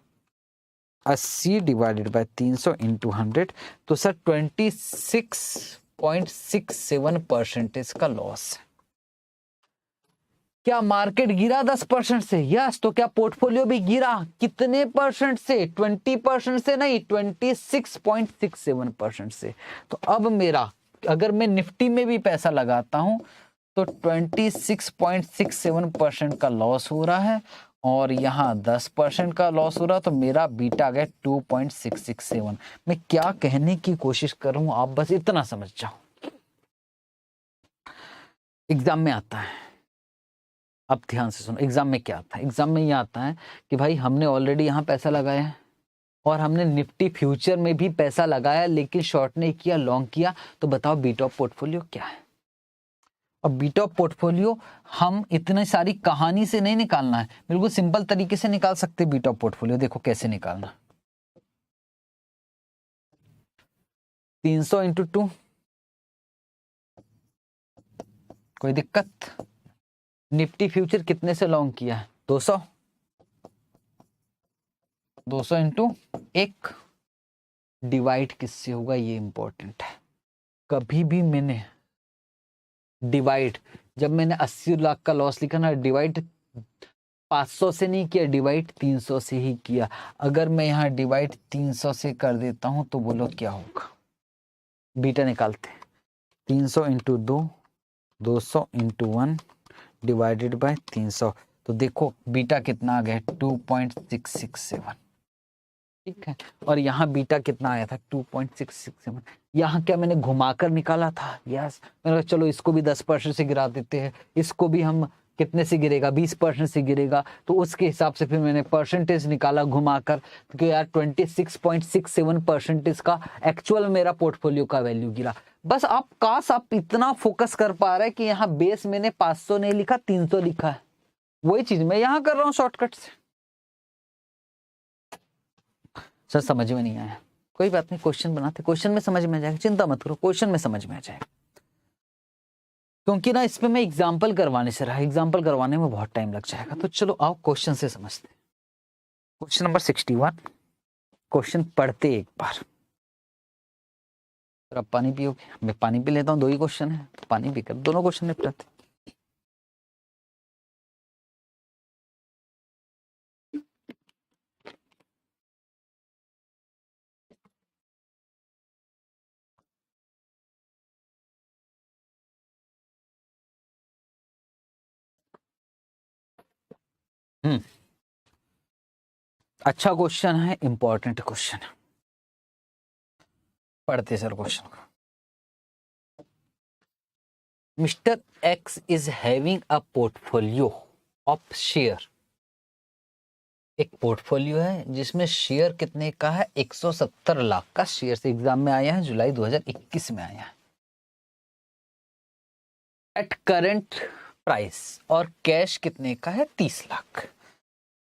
Speaker 1: 80 डिवाइडेड बाय 300 इंटू 100, तो सर 26.67% का लॉस है। क्या मार्केट गिरा 10% से? यस। तो क्या पोर्टफोलियो भी गिरा? कितने परसेंट से? 20% से नहीं, 26.67% से। तो अब मेरा, अगर मैं निफ्टी में भी पैसा लगाता हूं तो 26.67% का लॉस हो रहा है, और यहाँ 10% का लॉस हो रहा है, तो मेरा बीटा आ गया 2.667। मैं क्या कहने की कोशिश कर रहा हूं, आप बस इतना समझ जाओ। एग्जाम में आता है, अब ध्यान से सुनो, एग्जाम में क्या आता है? एग्जाम में ये आता है कि भाई हमने ऑलरेडी यहाँ पैसा लगाया है, और हमने निफ्टी फ्यूचर में भी पैसा लगाया, लेकिन शॉर्ट नहीं किया, लॉन्ग किया। तो बताओ बीटा ऑफ पोर्टफोलियो क्या है? और बीटा ऑफ पोर्टफोलियो हम इतनी सारी कहानी से नहीं निकालना है, बिल्कुल सिंपल तरीके से निकाल सकते बीटा ऑफ पोर्टफोलियो। देखो कैसे निकालना। 300 इंटू 2, कोई दिक्कत? निफ्टी फ्यूचर कितने से लॉन्ग किया है? 200। 200 इंटू 1, डिवाइड किससे होगा ये इंपॉर्टेंट है। कभी भी मैंने डिवाइड, जब मैंने 80 लाख का लॉस लिखा ना, डिवाइड 500 से नहीं किया, डिवाइड 300 से ही किया। अगर मैं यहाँ डिवाइड 300 से कर देता हूं तो बोलो क्या होगा? बीटा निकालते हैं। 300 इंटू 2, 200 इंटू 1 डिवाइडेड बाय 300। तो देखो बीटा कितना आ गया? 2.667। ठीक है। और यहाँ बीटा कितना आया था? 2.667। यहाँ क्या मैंने घुमाकर निकाला था? यस। मैंने कहा चलो इसको भी 10% से गिरा देते हैं, इसको भी हम कितने से गिरेगा? 20% से गिरेगा। तो उसके हिसाब से फिर मैंने परसेंटेज निकाला घुमाकर, क्योंकि यार 26.67% का एक्चुअल मेरा पोर्टफोलियो का वैल्यू गिरा। बस आप काश आप इतना फोकस कर पा रहे हैं कि यहाँ बेस मैंने 500 नहीं लिखा, 300 लिखा है। वही चीज मैं यहाँ कर रहा हूँ शॉर्टकट से। सर समझ में नहीं आया, कोई बात नहीं, क्वेश्चन बनाते, क्वेश्चन में समझ में आ जाएगा, चिंता मत करो, क्वेश्चन में समझ में आ जाएगा। क्योंकि ना इस पे मैं एग्जाम्पल करवाने से रहा, एग्जाम्पल करवाने में बहुत टाइम लग जाएगा। तो चलो आओ क्वेश्चन से समझते। क्वेश्चन नंबर 61, क्वेश्चन पढ़ते एक बार। तो अब पानी पियोगे? मैं पानी पी लेता हूँ, 2 ही क्वेश्चन है तो पानी पीकर दोनों क्वेश्चन निपटाते। अच्छा क्वेश्चन है, इंपॉर्टेंट क्वेश्चन है, पढ़ते सर क्वेश्चन को। Mister x is having a portfolio of share. एक पोर्टफोलियो है जिसमें शेयर कितने का है? 170 लाख का शेयर से एग्जाम में आया है, जुलाई 2021 में आया है। एट करंट प्राइस, और कैश कितने का है? 30 लाख।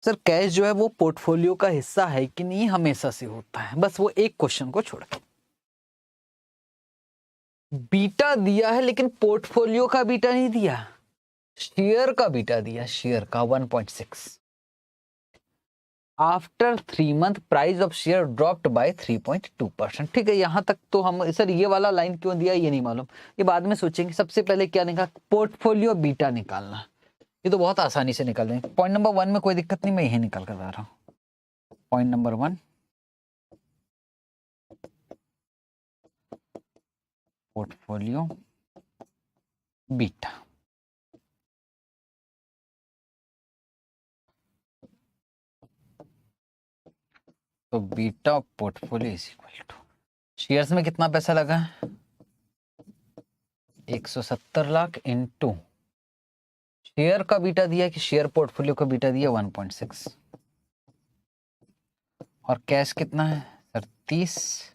Speaker 1: सर कैश जो है वो पोर्टफोलियो का हिस्सा है कि नहीं? हमेशा से होता है, बस वो एक क्वेश्चन को छोड़ के। बीटा दिया है लेकिन पोर्टफोलियो का बीटा नहीं दिया, शेयर का बीटा दिया, शेयर का 1.6। After 3 month price of share dropped by 3.2%। ठीक है, यहां तक तो हम, सर ये वाला लाइन क्यों दिया ये नहीं मालूम, ये बाद में सोचेंगे। सबसे पहले क्या निकाल? पोर्टफोलियो बीटा निकालना। ये तो बहुत आसानी से निकाल लेंगे। पॉइंट नंबर 1 में कोई दिक्कत नहीं, मैं यही निकाल कर आ रहा हूं। Point number 1, portfolio beta. तो beta portfolio is equal to, shares में कितना पैसा लगा? 170 लाख इंटू शेयर का बीटा दिया कि शेयर पोर्टफोलियो का बीटा दिया 1.6, और कैश कितना है सर? 30,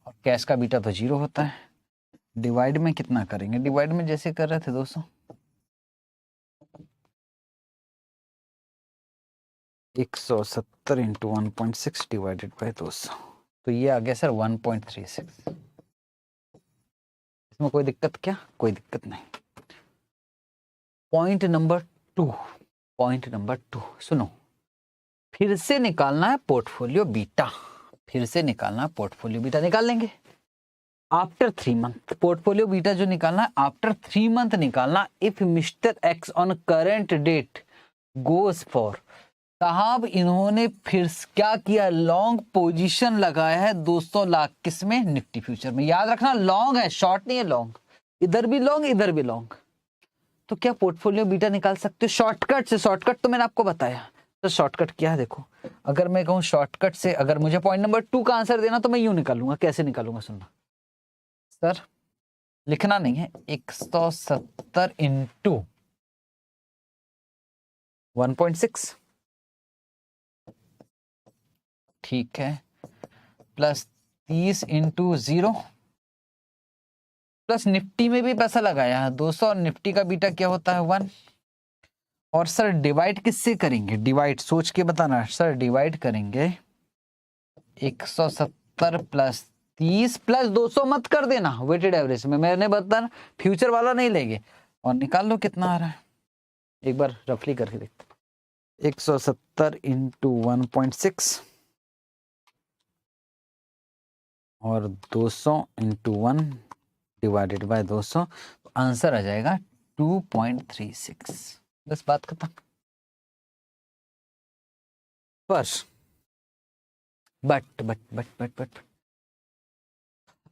Speaker 1: और कैश का बीटा तो 0 होता है। डिवाइड में कितना करेंगे? डिवाइड में जैसे कर रहे थे 200, 170 इंटू 1.6 डिवाइडेड बाय 200, तो ये आ गया सर 1.36। इसमें कोई दिक्कत क्या? कोई दिक्कत नहीं। पॉइंट नंबर 2, पॉइंट नंबर 2 सुनो। फिर से निकालना है पोर्टफोलियो बीटा, फिर से निकालना है पोर्टफोलियो बीटा, निकाल लेंगे आफ्टर 3 मंथ। पोर्टफोलियो बीटा जो निकालना है आफ्टर 3 मंथ निकालना। If mister X on current date goes for, साहब इन्होंने फिर क्या किया, लॉन्ग पोजीशन लगाया है 200 लाख, किसमें, निफ्टी फ्यूचर में। याद रखना लॉन्ग है, शॉर्ट नहीं है, लॉन्ग, इधर भी लॉन्ग इधर भी लॉन्ग। तो क्या पोर्टफोलियो बीटा निकाल सकते हो शॉर्टकट से? शॉर्टकट तो मैंने आपको बताया। तो शॉर्टकट क्या है, देखो, अगर मैं कहूं शॉर्टकट से, अगर मुझे पॉइंट नंबर 2 का आंसर देना तो मैं यूं निकालूंगा। कैसे निकालूंगा, सुनना सर, लिखना नहीं है, 170 इंटू 1.6, ठीक है, प्लस 30 इंटू 0, प्लस निफ्टी में भी पैसा लगाया है 200, और निफ्टी का बीटा क्या होता है 1। और सर डिवाइड किससे करेंगे, डिवाइड सोच के बताना सर, डिवाइड करेंगे 170 प्लस 30 प्लस 200 मत कर देना वेटेड एवरेज में, मैंने बताया फ्यूचर वाला नहीं लेंगे। और निकाल लो कितना आ रहा है, एक बार रफली करके देखते। 170 इंटू 1.6 और 200 इंटू 1 डिवाइडेड बाय 200, तो आंसर आ जाएगा 2.36। बस बात खत्म। पर बट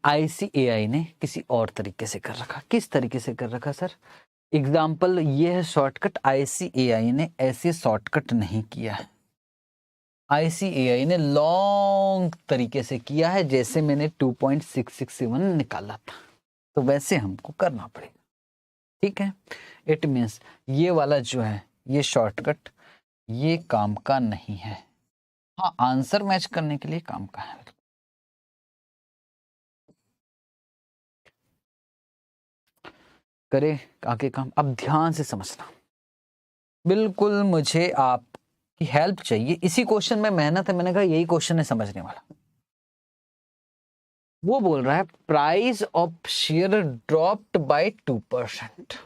Speaker 1: ICAI ने किसी और तरीके से कर रखा। किस तरीके से कर रखा सर? एग्जाम्पल ये है शॉर्टकट, ICAI ने ऐसे शॉर्टकट नहीं किया है। ICAI ने लॉन्ग तरीके से किया है, जैसे मैंने 2.667 निकाला था, तो वैसे हमको करना पड़ेगा, ठीक है। इट मीन्स ये वाला जो है ये शॉर्टकट ये काम का नहीं है। हाँ, आंसर मैच करने के लिए काम का है। करे आगे काम। अब ध्यान से समझना, बिल्कुल मुझे आपकी हेल्प चाहिए। इसी क्वेश्चन में मेहनत है, मैंने कहा यही क्वेश्चन है समझने वाला। वो बोल रहा है price of share dropped by 2%।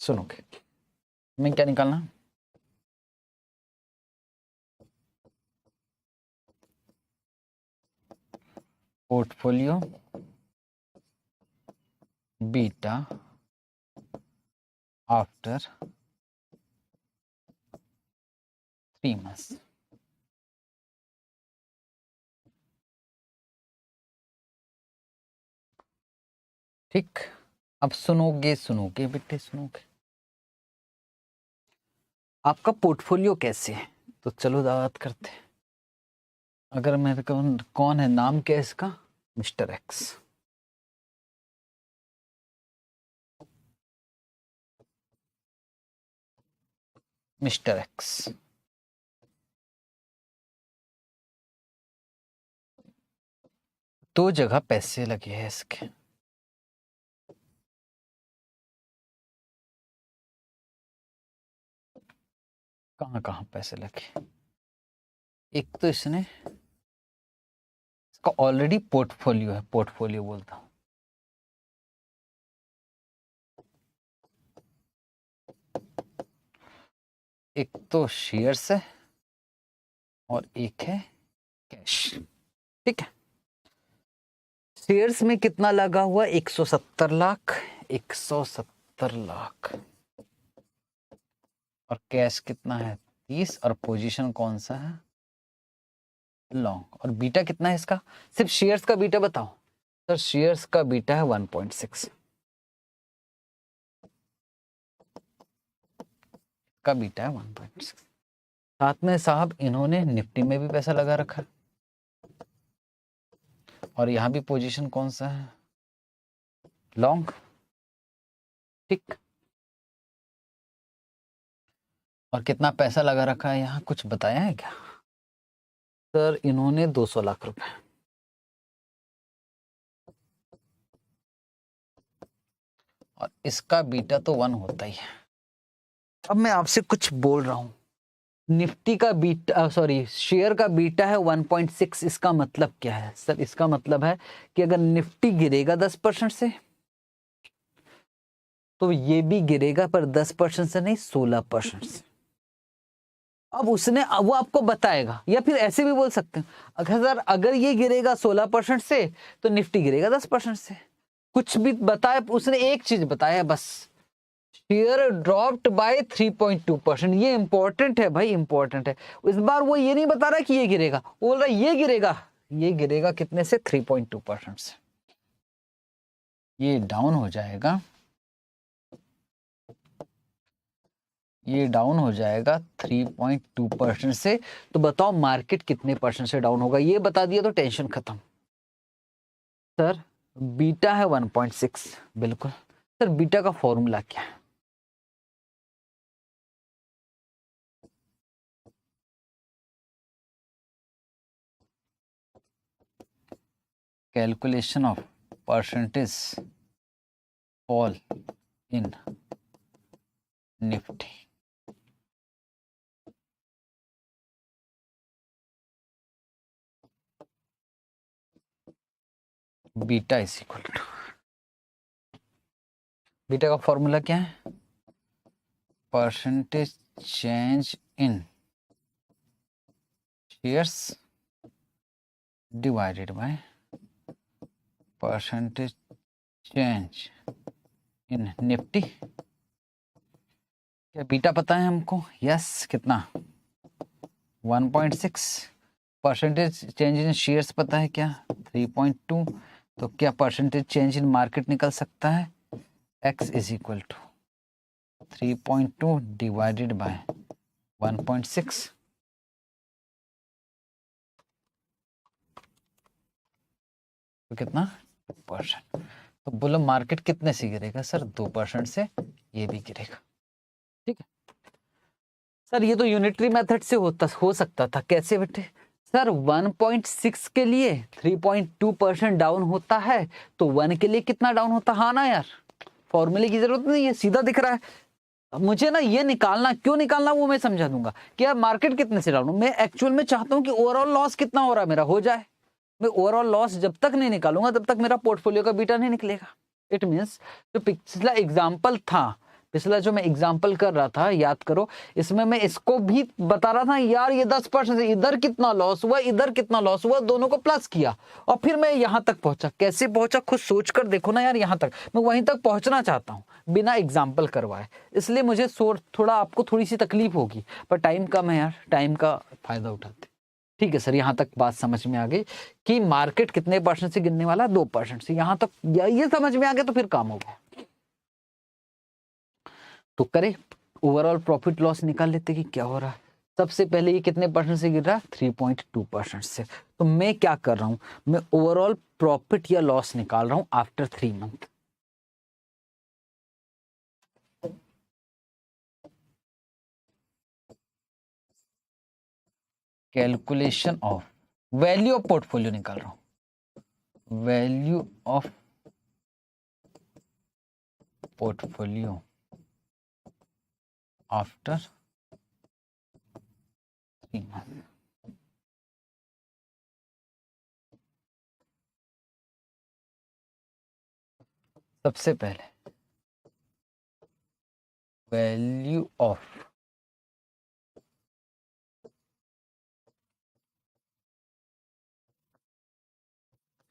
Speaker 1: सुनोगे मैं क्या निकालना, पोर्टफोलियो बीटा आफ्टर 3 months। ठीक, अब सुनोगे बेटे सुनोगे। आपका पोर्टफोलियो कैसे है, तो चलो बात करते हैं। अगर मेरे को कौन है, नाम क्या है इसका, मिस्टर एक्स। मिस्टर एक्स दो जगह पैसे लगे हैं इसके। कहाँ कहाँ पैसे लगे, एक तो इसने इसका ऑलरेडी पोर्टफोलियो है, पोर्टफोलियो बोलता हूं, एक तो शेयर्स है और एक है कैश, ठीक है। शेयर्स में कितना लगा हुआ, 170 लाख, 170 लाख, और कैश कितना है 30, और पोजीशन कौन सा है, लॉन्ग। और बीटा कितना है इसका, सिर्फ शेयर्स का बीटा बताओ सर। शेयर्स का बीटा है 1.6, का बीटा है 1.6। साथ में साहब इन्होंने निफ्टी में भी पैसा लगा रखा, और यहां भी पोजीशन कौन सा है, लॉन्ग, ठीक। और कितना पैसा लगा रखा है यहाँ, कुछ बताया है क्या सर? इन्होंने 200 लाख रुपए, और इसका बीटा तो 1 होता ही है। अब मैं आपसे कुछ बोल रहा हूं, निफ्टी का बीटा, सॉरी शेयर का बीटा है 1.6। इसका मतलब क्या है सर? इसका मतलब है कि अगर निफ्टी गिरेगा 10% से तो ये भी गिरेगा, पर 10% से नहीं 16% से। अब उसने वो आपको बताएगा, या फिर ऐसे भी बोल सकते हैं अगर ये गिरेगा 16% से तो निफ्टी गिरेगा 10% से। कुछ भी बताए, उसने एक चीज बताया बस, शेयर ड्रॉप्ड बाय 3.2%। ये इंपॉर्टेंट है भाई, इंपॉर्टेंट है। इस बार वो ये नहीं बता रहा कि ये गिरेगा, वो बोल रहा है ये गिरेगा कितने से, 3.2% से। ये डाउन हो जाएगा, ये डाउन हो जाएगा 3.2% से। तो बताओ मार्केट कितने परसेंट से डाउन होगा, ये बता दिया तो टेंशन खत्म। सर बीटा है 1.6, बिल्कुल। सर बीटा का फॉर्मूला क्या है? Calculation of percentage fall in Nifty. Beta is equal to, beta का फॉर्मूला क्या है? Percentage change in shares divided by percentage change in Nifty. क्या बीटा पता है हमको? यस, कितना? 1.6। परसेंटेज चेंज इन शेयर्स पता है क्या? 3.2। तो क्या परसेंटेज चेंज इन मार्केट निकल सकता है? x is equal to 3.2 divided by 1.6। तो कितना? 2%। तो बोलो मार्केट कितने से गिरेगा? सर 2% से ये भी गिरेगा। ठीक है सर, ये तो यूनिटरी मेथड से हो सकता था। कैसे बेटे? सर 1.6 के लिए 3.2% डाउन होता है, तो 1 के लिए कितना डाउन होता? हाँ ना यार, फॉर्मूले की जरूरत नहीं है, सीधा दिख रहा है। मुझे ना ये निकालना, क्यों निकालना वो मैं समझा दूंगा कि यार मार्केट कितने से डाउन हो। मैं एक्चुअल में चाहता हूं कि ओवरऑल लॉस कितना हो रहा है मेरा, हो जाए। मैं ओवरऑल लॉस जब तक नहीं निकालूंगा तब तक मेरा पोर्टफोलियो का बीटा नहीं निकलेगा। इट मींस जो पिछला एग्जांपल था, पिछला जो मैं एग्जांपल कर रहा था, याद करो, इसमें मैं इसको भी बता रहा था यार ये 10% इधर कितना लॉस हुआ, इधर कितना लॉस हुआ, दोनों को प्लस किया और फिर मैं यहां तक पहुंचा। कैसे पहुंचा खुद सोच कर देखो ना यार, यहां तक मैं वहीं तक पहुंचना चाहता हूं बिना एग्जाम्पल करवाए। इसलिए मुझे थोड़ा आपको थोड़ी सी तकलीफ होगी, पर टाइम कम है यार, टाइम का फायदा उठाते। ठीक है सर, यहां तक बात समझ में आ गई कि मार्केट कितने परसेंट से गिरने वाला है? 2% से। यहां तक ये समझ में आ गया तो फिर काम हो गया। तो करें ओवरऑल प्रॉफिट लॉस निकाल लेते कि क्या हो रहा है। सबसे पहले ये कितने परसेंट से गिर रहा है? 3.2% से। तो मैं क्या कर रहा हूं, मैं ओवरऑल प्रॉफिट या लॉस निकाल रहा हूं after 3 month. Calculation of value of portfolio निकाल रहा हूं, value of portfolio after 3 month. सबसे पहले वैल्यू ऑफ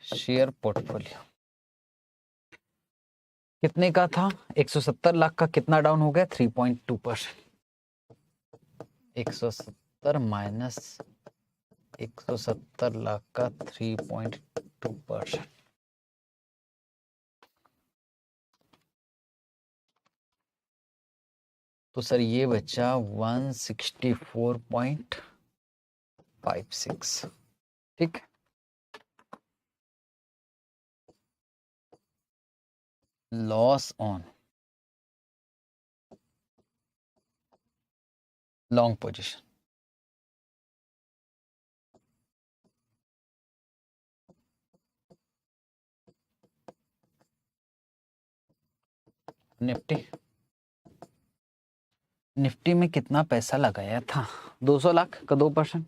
Speaker 1: शेयर पोर्टफोलियो कितने का था? 170 लाख का कितना डाउन हो गया? 3.2%। 170 माइनस 170 लाख का 3.2%। तो सर ये बचा 164.56। ठीक, loss on long position. Nifty, Nifty में कितना पैसा लगाया था? 200 लाख का 2%।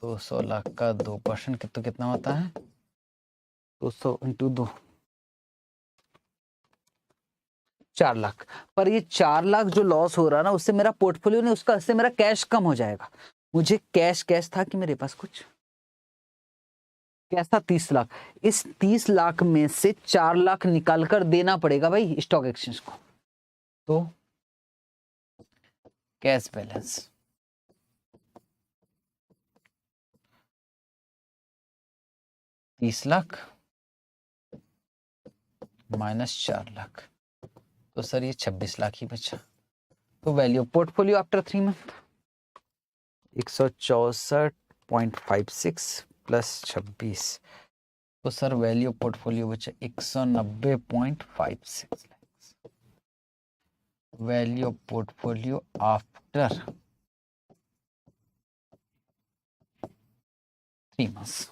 Speaker 1: 200 लाख का 2% तो कितना होता है? 200 इंटू 2, 4 लाख। पर ये 4 लाख जो लॉस हो रहा ना, उससे मेरा पोर्टफोलियो नहीं, उससे मेरा कैश कम हो जाएगा। मुझे कैश था कि मेरे पास कुछ कैश था 30 लाख। इस 30 लाख में से 4 लाख निकाल कर देना पड़ेगा भाई स्टॉक एक्सचेंज को। तो कैश बैलेंस ₹30 माइनस 4 लाख, तो सर ये 26 लाख ही बचा। तो value portfolio after 3 month 164.56 plus 26, तो सर वैल्यू पोर्टफोलियो बचा 190.56 lakh. Value portfolio after 3 months.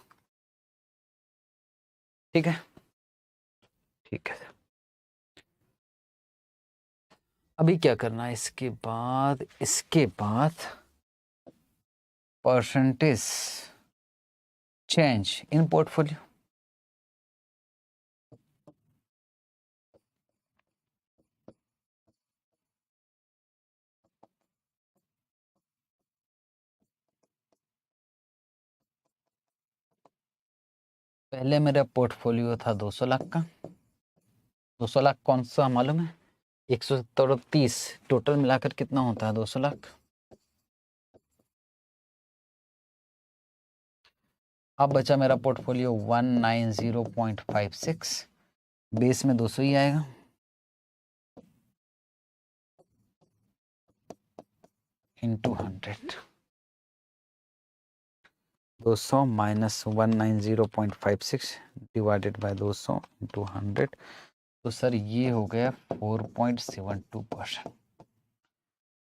Speaker 1: ठीक है, ठीक है। अभी क्या करना है, इसके बाद परसेंटेज चेंज इन पोर्टफोलियो। पहले मेरा पोर्टफोलियो था 200 लाख का। 200 लाख कौन सा मालूम है? 170 और 30 टोटल मिलाकर कितना होता है? 200 लाख। अब बचा मेरा पोर्टफोलियो 190.56, बेस में 200 ही आएगा। Into 100, 200 minus 190.56 divided by 200 into 100, तो सर ये हो गया 4.72%।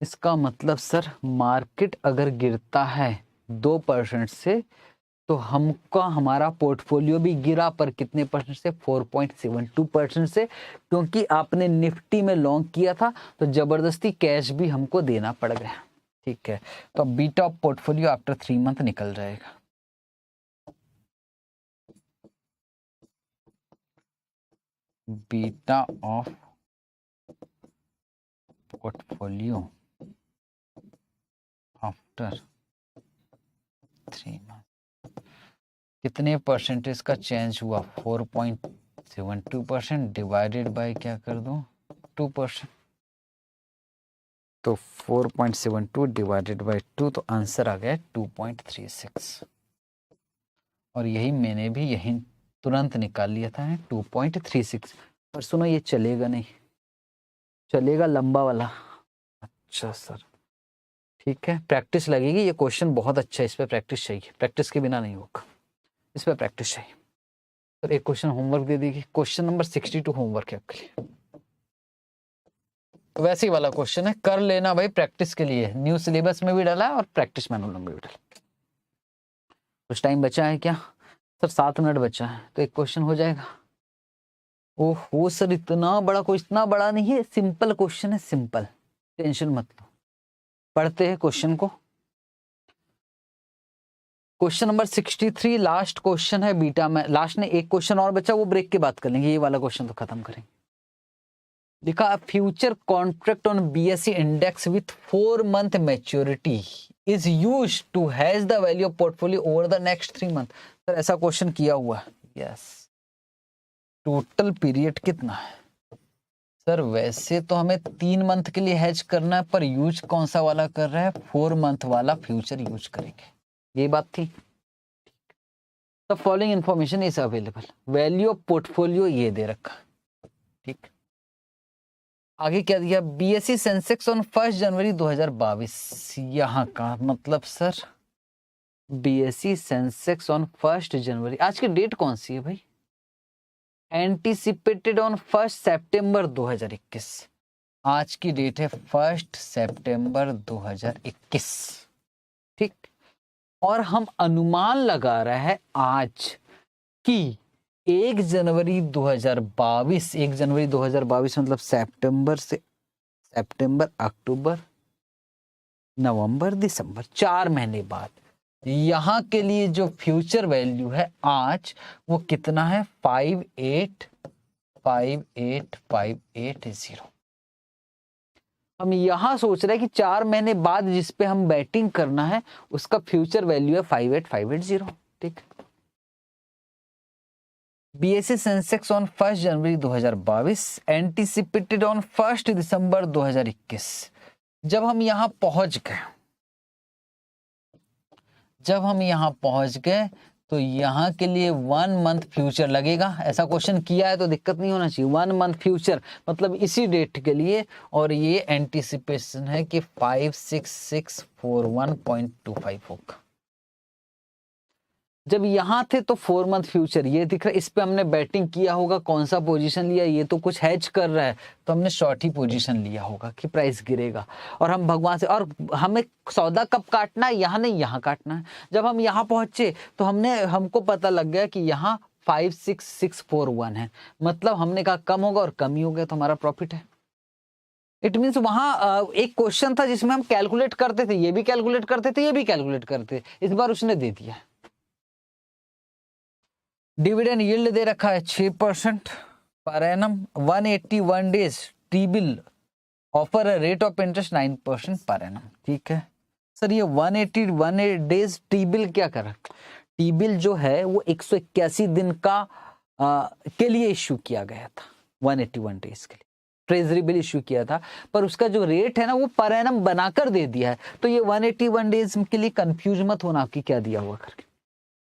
Speaker 1: इसका मतलब सर मार्केट अगर गिरता है 2% से, तो हमका हमारा पोर्टफोलियो भी गिरा, पर कितने परसेंट से? 4.72% से, क्योंकि आपने निफ्टी में लॉन्ग किया था तो जबरदस्ती कैश भी हमको देना पड़ गया। ठीक है, तो beta of portfolio after 3 month निकल जाएगा। Beta of portfolio after 3 month कितने परसेंटेज का चेंज हुआ? 4.72% डिवाइडेड बाय क्या कर दूं? 2%। तो 4.72 डिवाइडेड बाय 2, तो आंसर आ गया 2.36। और यही मैंने भी यही तुरंत निकाल लिया था 2.36। पर सुनो, ये चलेगा नहीं, चलेगा लंबा वाला। अच्छा सर, ठीक है, प्रैक्टिस लगेगी। ये क्वेश्चन बहुत अच्छा है, इस पर प्रैक्टिस चाहिए, प्रैक्टिस के बिना नहीं होगा, इस पर प्रैक्टिस चाहिए। तो एक क्वेश्चन होमवर्क दे देगी, क्वेश्चन नंबर 62 होमवर्क है आपके लिए। तो वैसे ही वाला क्वेश्चन है, कर लेना भाई प्रैक्टिस के लिए। न्यू सिलेबस में भी डाला है और प्रैक्टिस मैनुअल में भी डाला। कुछ टाइम बचा है क्या सर? 7 मिनट बचा है, तो एक क्वेश्चन हो जाएगा। ओहो सर, इतना बड़ा क्वेश्चन? इतना बड़ा नहीं है, सिंपल क्वेश्चन है, सिंपल, टेंशन मत लो। पढ़ते हैं क्वेश्चन को। क्वेश्चन नंबर 63 लास्ट क्वेश्चन है बीटा में। लास्ट ने एक क्वेश्चन और बचा, वो ब्रेक के बाद कर लेंगे, ये वाला क्वेश्चन तो खत्म करेंगे। लिखा, future contract on BSE index with 4 month maturity is used to hedge the value of portfolio over the next 3 month. Sir ऐसा क्वेश्चन किया हुआ है। यस। टोटल पीरियड कितना है? सर वैसे तो हमें 3 मंथ के लिए हैज करना है, पर यूज कौन सा वाला कर रहा है? 4 मंथ वाला फ्यूचर यूज करेंगे। ये बात थी। The following information is available. Value of portfolio ये दे रखा, ठीक। आगे क्या दिया? बीएसई सेंसेक्स ऑन 1 जनवरी 2022। यहाँ का मतलब सर बीएसई सेंसेक्स ऑन 1 जनवरी, आज की डेट कौन सी है भाई? एंटीसिपेटेड ऑन 1 सितंबर 2021। आज की डेट है 1 सितंबर 2021, ठीक। और हम अनुमान लगा रहे हैं आज कि 1 जनवरी 2022, 1 जनवरी 2022 मतलब सितंबर, अक्टूबर, नवंबर, दिसंबर, 4 महीने बाद यहाँ के लिए जो फ्यूचर वैल्यू है आज, वो कितना है? 5858580। हम यहाँ सोच रहे हैं कि 4 महीने बाद जिस पे हम बैटिंग करना है उसका फ्यूचर वैल्यू है 58580। ठीक। BSE Sensex on 1 January 2022 anticipated on 1 दिसंबर 2021। जब हम यहाँ पहुंच गए तो यहाँ के लिए 1 मंथ फ्यूचर लगेगा। ऐसा क्वेश्चन किया है तो दिक्कत नहीं होना चाहिए। 1 मंथ फ्यूचर मतलब इसी डेट के लिए, और ये एंटीसिपेशन है कि 56641.25 होगा। जब यहाँ थे तो 4 मंथ फ्यूचर ये दिख रहा है, इस पे हमने बैटिंग किया होगा, कौन सा पोजीशन लिया, ये तो कुछ हैज कर रहा है तो हमने शॉर्ट ही पोजीशन लिया होगा कि प्राइस गिरेगा। और हम भगवान से, और हमें सौदा कब काटना है, यहाँ नहीं यहाँ काटना है। जब हम यहाँ पहुंचे तो हमको पता लग गया कि यहाँ 56641 है, मतलब हमने कहा कम होगा और कम ही हो गया तो हमारा प्रॉफिट है। इट मीन्स वहां एक क्वेश्चन था जिसमें हम कैलकुलेट करते थे, ये भी कैलकुलेट करते थे, ये भी कैलकुलेट करते थे, इस बार उसने दे दिया। डिविडेंड यील्ड दे रखा है 6% per annum, 181 days T bill offer a rate of interest 9% per annum. ठीक है सर, ये 181 डेज टी बिल क्या कर रहा है? टी बिल जो है वो 181 दिन का के लिए इश्यू किया गया था, 181 डेज के लिए ट्रेजरी बिल इश्यू किया था, पर उसका जो रेट है ना वो पर एनम बनाकर दे दिया है। तो ये 181 डेज के लिए कंफ्यूज मत होना आपकी क्या दिया हुआ करके।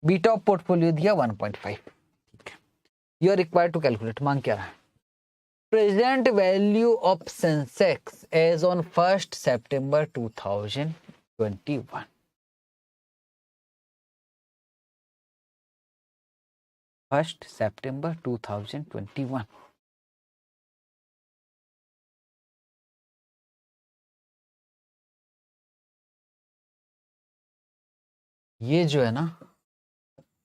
Speaker 1: बीटा ऑफ पोर्टफोलियो दिया 1.5। You are required to calculate. मांग क्या रहा है? Present value of Sensex as on 1 September 2021। First सितंबर 2021। ये जो है ना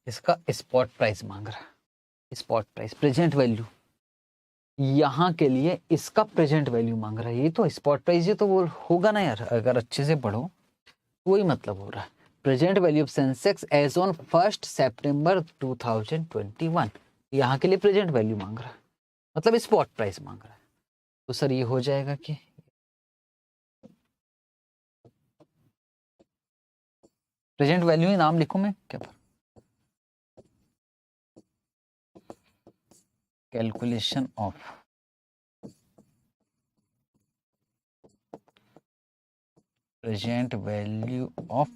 Speaker 1: इसका स्पॉट प्राइस मांग रहा है, स्पॉट प्राइस प्रेजेंट वैल्यू, यहाँ के लिए इसका प्रेजेंट वैल्यू मांग रहा है। ये तो स्पॉट प्राइस, ये तो वो होगा ना यार, अगर अच्छे से पढ़ो वही मतलब हो रहा है। Present value of Sensex as on 1 सितंबर 2021, यहाँ के लिए प्रेजेंट वैल्यू मांग रहा है, मतलब स्पॉट प्राइस मांग रहा है। तो सर ये हो जाएगा कि प्रेजेंट वैल्यू ही नाम लिखूं मैं क्या पर? Calculation of present value of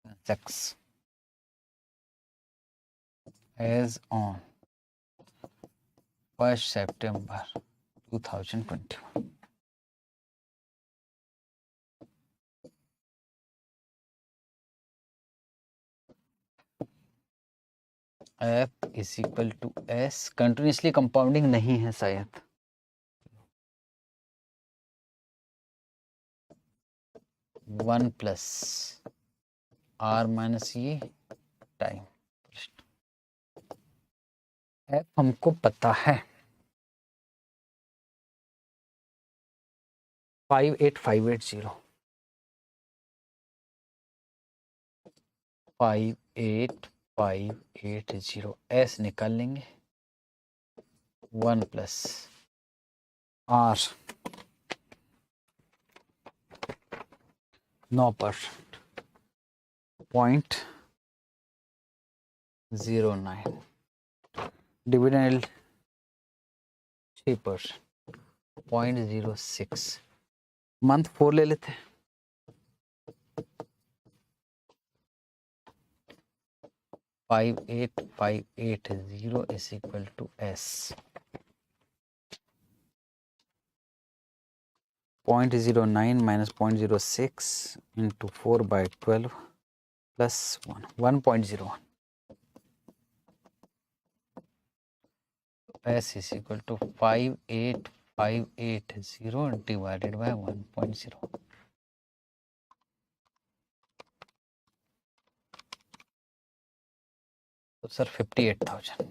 Speaker 1: Sensex as on 1 September 2021। F is equal to S, continuously compounding नहीं है शायद, वन प्लस आर माइनस ये टाइम। F हमको पता है 58580, 58580 एस निकाल लेंगे, 1 प्लस आर 9%, 0.09, डिविडेंड 6%, 0.06, मंथ 4 ले लेते हैं, 58580 is equal to S, 0.09 minus 0.06 into 4/12 plus 1.01. S is equal to 58580 divided by 1.0. तो सर 58,000।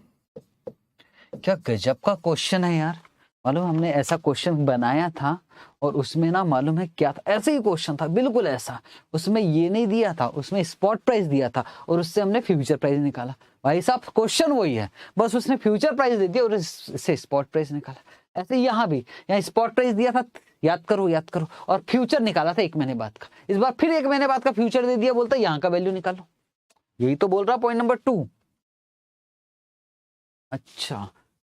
Speaker 1: क्या गजब का क्वेश्चन है यार। मालूम हमने ऐसा क्वेश्चन बनाया था और उसमें ना मालूम है क्या था, ऐसे ही क्वेश्चन था बिल्कुल ऐसा, उसमें ये नहीं दिया था, उसमें स्पॉट प्राइस दिया था और उससे हमने फ्यूचर प्राइस निकाला। भाई साहब क्वेश्चन वही है, बस उसने फ्यूचर प्राइस दे दिया और इससे स्पॉट प्राइस निकाला। ऐसे यहाँ भी, यहाँ स्पॉट प्राइस दिया था, याद करो याद करो, और फ्यूचर निकाला था 1 महीने बाद का, इस बार फिर 1 महीने बाद का फ्यूचर दे दिया, बोलता यहाँ का वैल्यू निकालो। यही तो बोल रहा पॉइंट नंबर 2। अच्छा,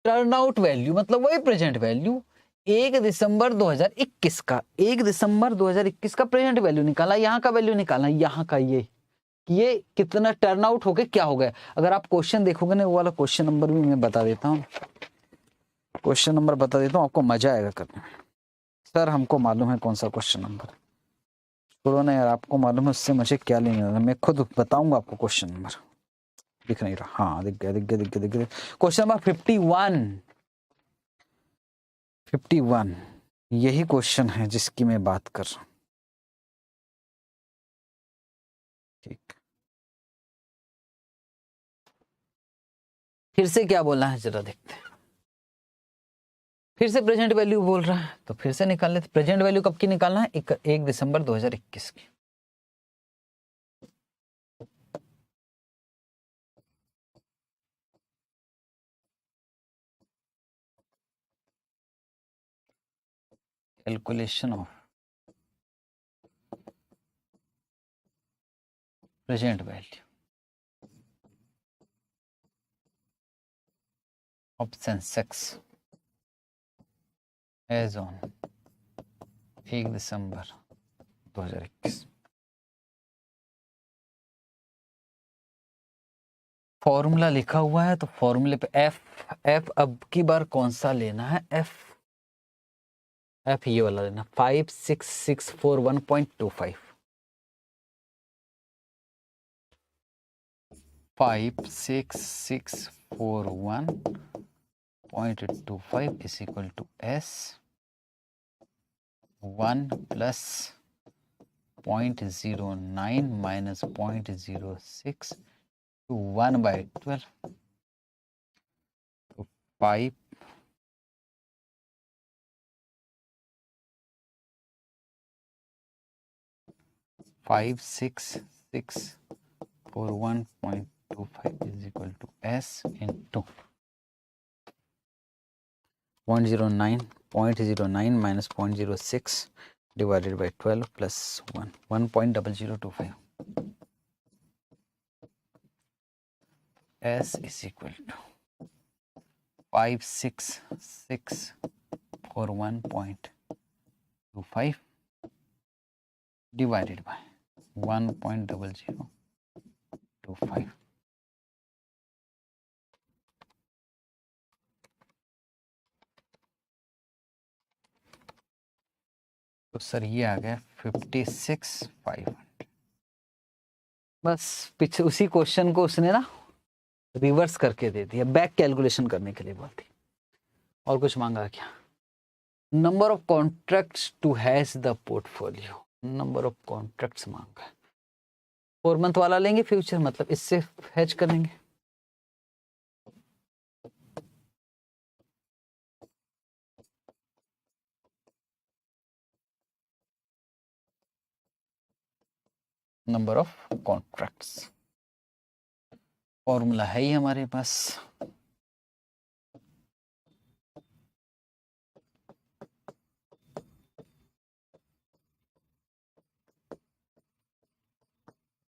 Speaker 1: टर्न आउट वैल्यू मतलब वही प्रेजेंट वैल्यू, 1 दिसंबर 2021 का, 1 दिसंबर 2021 का प्रेजेंट वैल्यू निकाला, यहाँ का वैल्यू निकाला, यहाँ का ये कितना टर्न आउट होके क्या हो गया। अगर आप क्वेश्चन देखोगे ना, वो वाला क्वेश्चन नंबर भी मैं बता देता हूँ, क्वेश्चन नंबर बता देता हूँ, आपको मजा आएगा करने में। सर हमको मालूम है कौन सा क्वेश्चन नंबर, छोड़ो ना यार, आपको मालूम है उससे मुझे क्या लेना, मैं खुद बताऊंगा आपको क्वेश्चन नंबर। दिख नहीं रहा, हाँ दिख गया दिख गया दिख गया दिख गया, क्वेश्चन नंबर 51 यही क्वेश्चन है जिसकी मैं बात कर रहा हूँ। ठीक, फिर से क्या बोलना है जरा देखते हैं। फिर से प्रेजेंट वैल्यू बोल रहा है, तो फिर से निकाल लेते। प्रेजेंट वैल्यू कब की निकालना है? 1 दिसंबर 2021 की। Calculation of present value, option 6 as on 1 December 2021। Formula लिखा हुआ है, तो फॉर्मूले पे एफ अब की बार कौन सा लेना है? एफ ये वाला लेना, 56641.25, 56641.25 is equal to S 1 plus 0.09 minus 0.06 to 1 by 12, तो 56641.25 is equal to S into 0.09 minus 0.06 divided by 12 plus 1.0025. S is equal to 56641.25 divided by 1.0025. तो सर ये आ गया 56,500। बस पीछे उसी क्वेश्चन को उसने ना रिवर्स करके दे दिया, बैक कैलकुलेशन करने के लिए बोलती। और कुछ मांगा क्या? Number of contracts to hedge the portfolio, number of contracts मांगा। 4 मंथ वाला लेंगे फ्यूचर, मतलब इससे हैज करेंगे। नंबर ऑफ कॉन्ट्रैक्ट्स फॉर्मूला है ही हमारे पास,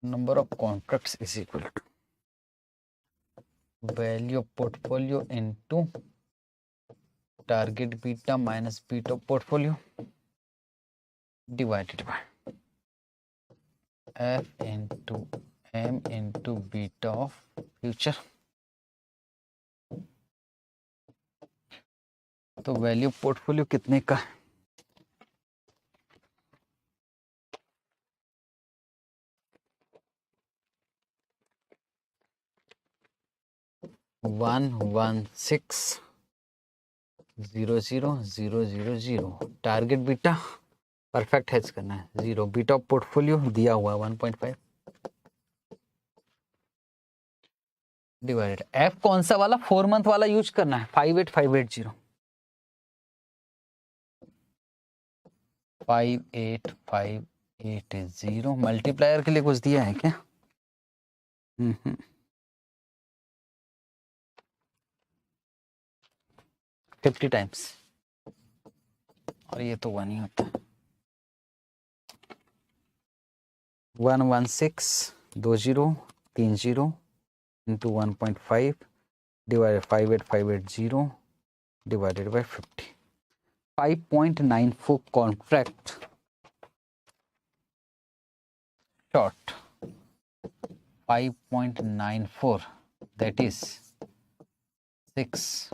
Speaker 1: number of contracts is equal to value of portfolio into target beta minus beta of portfolio divided by f into m into beta of future। तो value of portfolio कितने का है? 116,000,000। Target beta perfect hedge करना है 0, beta of portfolio दिया हुआ 1.5 divided F कौन सा वाला? 4 मंथ वाला यूज करना है, 58580 58580। मल्टीप्लायर के लिए कुछ दिया है क्या? 50 टाइम्स और ये तो 1 ही होता है। 1162030 into 1.5 divided 58580 divided by 50. 5.94 contract short. 5.94, that is 6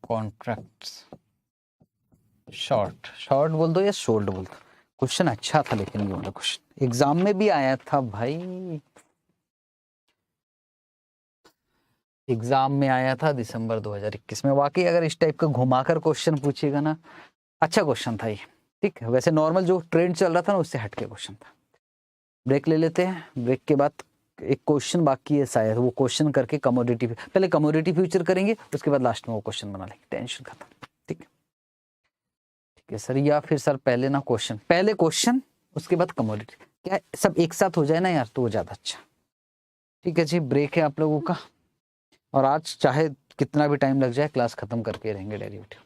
Speaker 1: contracts short. Short बोल दो या शोल्ड बोल दो, क्वेश्चन अच्छा था लेकिन ये वाला क्वेश्चन एग्जाम में भी आया था भाई, एग्जाम में आया था दिसंबर 2021 में। वाकई अगर इस टाइप का घुमाकर क्वेश्चन पूछेगा ना, अच्छा क्वेश्चन था ये। ठीक है, वैसे नॉर्मल जो ट्रेंड चल रहा था ना उससे हटके क्वेश्चन था। ब्रेक ले लेते हैं, ब्रेक के बाद एक क्वेश्चन बाकी है शायद, वो क्वेश्चन करके कमोडिटी, पहले कमोडिटी फ्यूचर करेंगे उसके बाद लास्ट में वो क्वेश्चन बना लेंगे, टेंशन खत्म। ठीक है, ठीक है सर, या फिर सर पहले ना क्वेश्चन, पहले क्वेश्चन उसके बाद कमोडिटी, क्या सब एक साथ हो जाए ना यार तो वो ज्यादा अच्छा। ठीक है जी, ब्रेक है आप लोगों का, और आज चाहे कितना भी टाइम लग जाए क्लास खत्म करके रहेंगे डेरिवेटिव।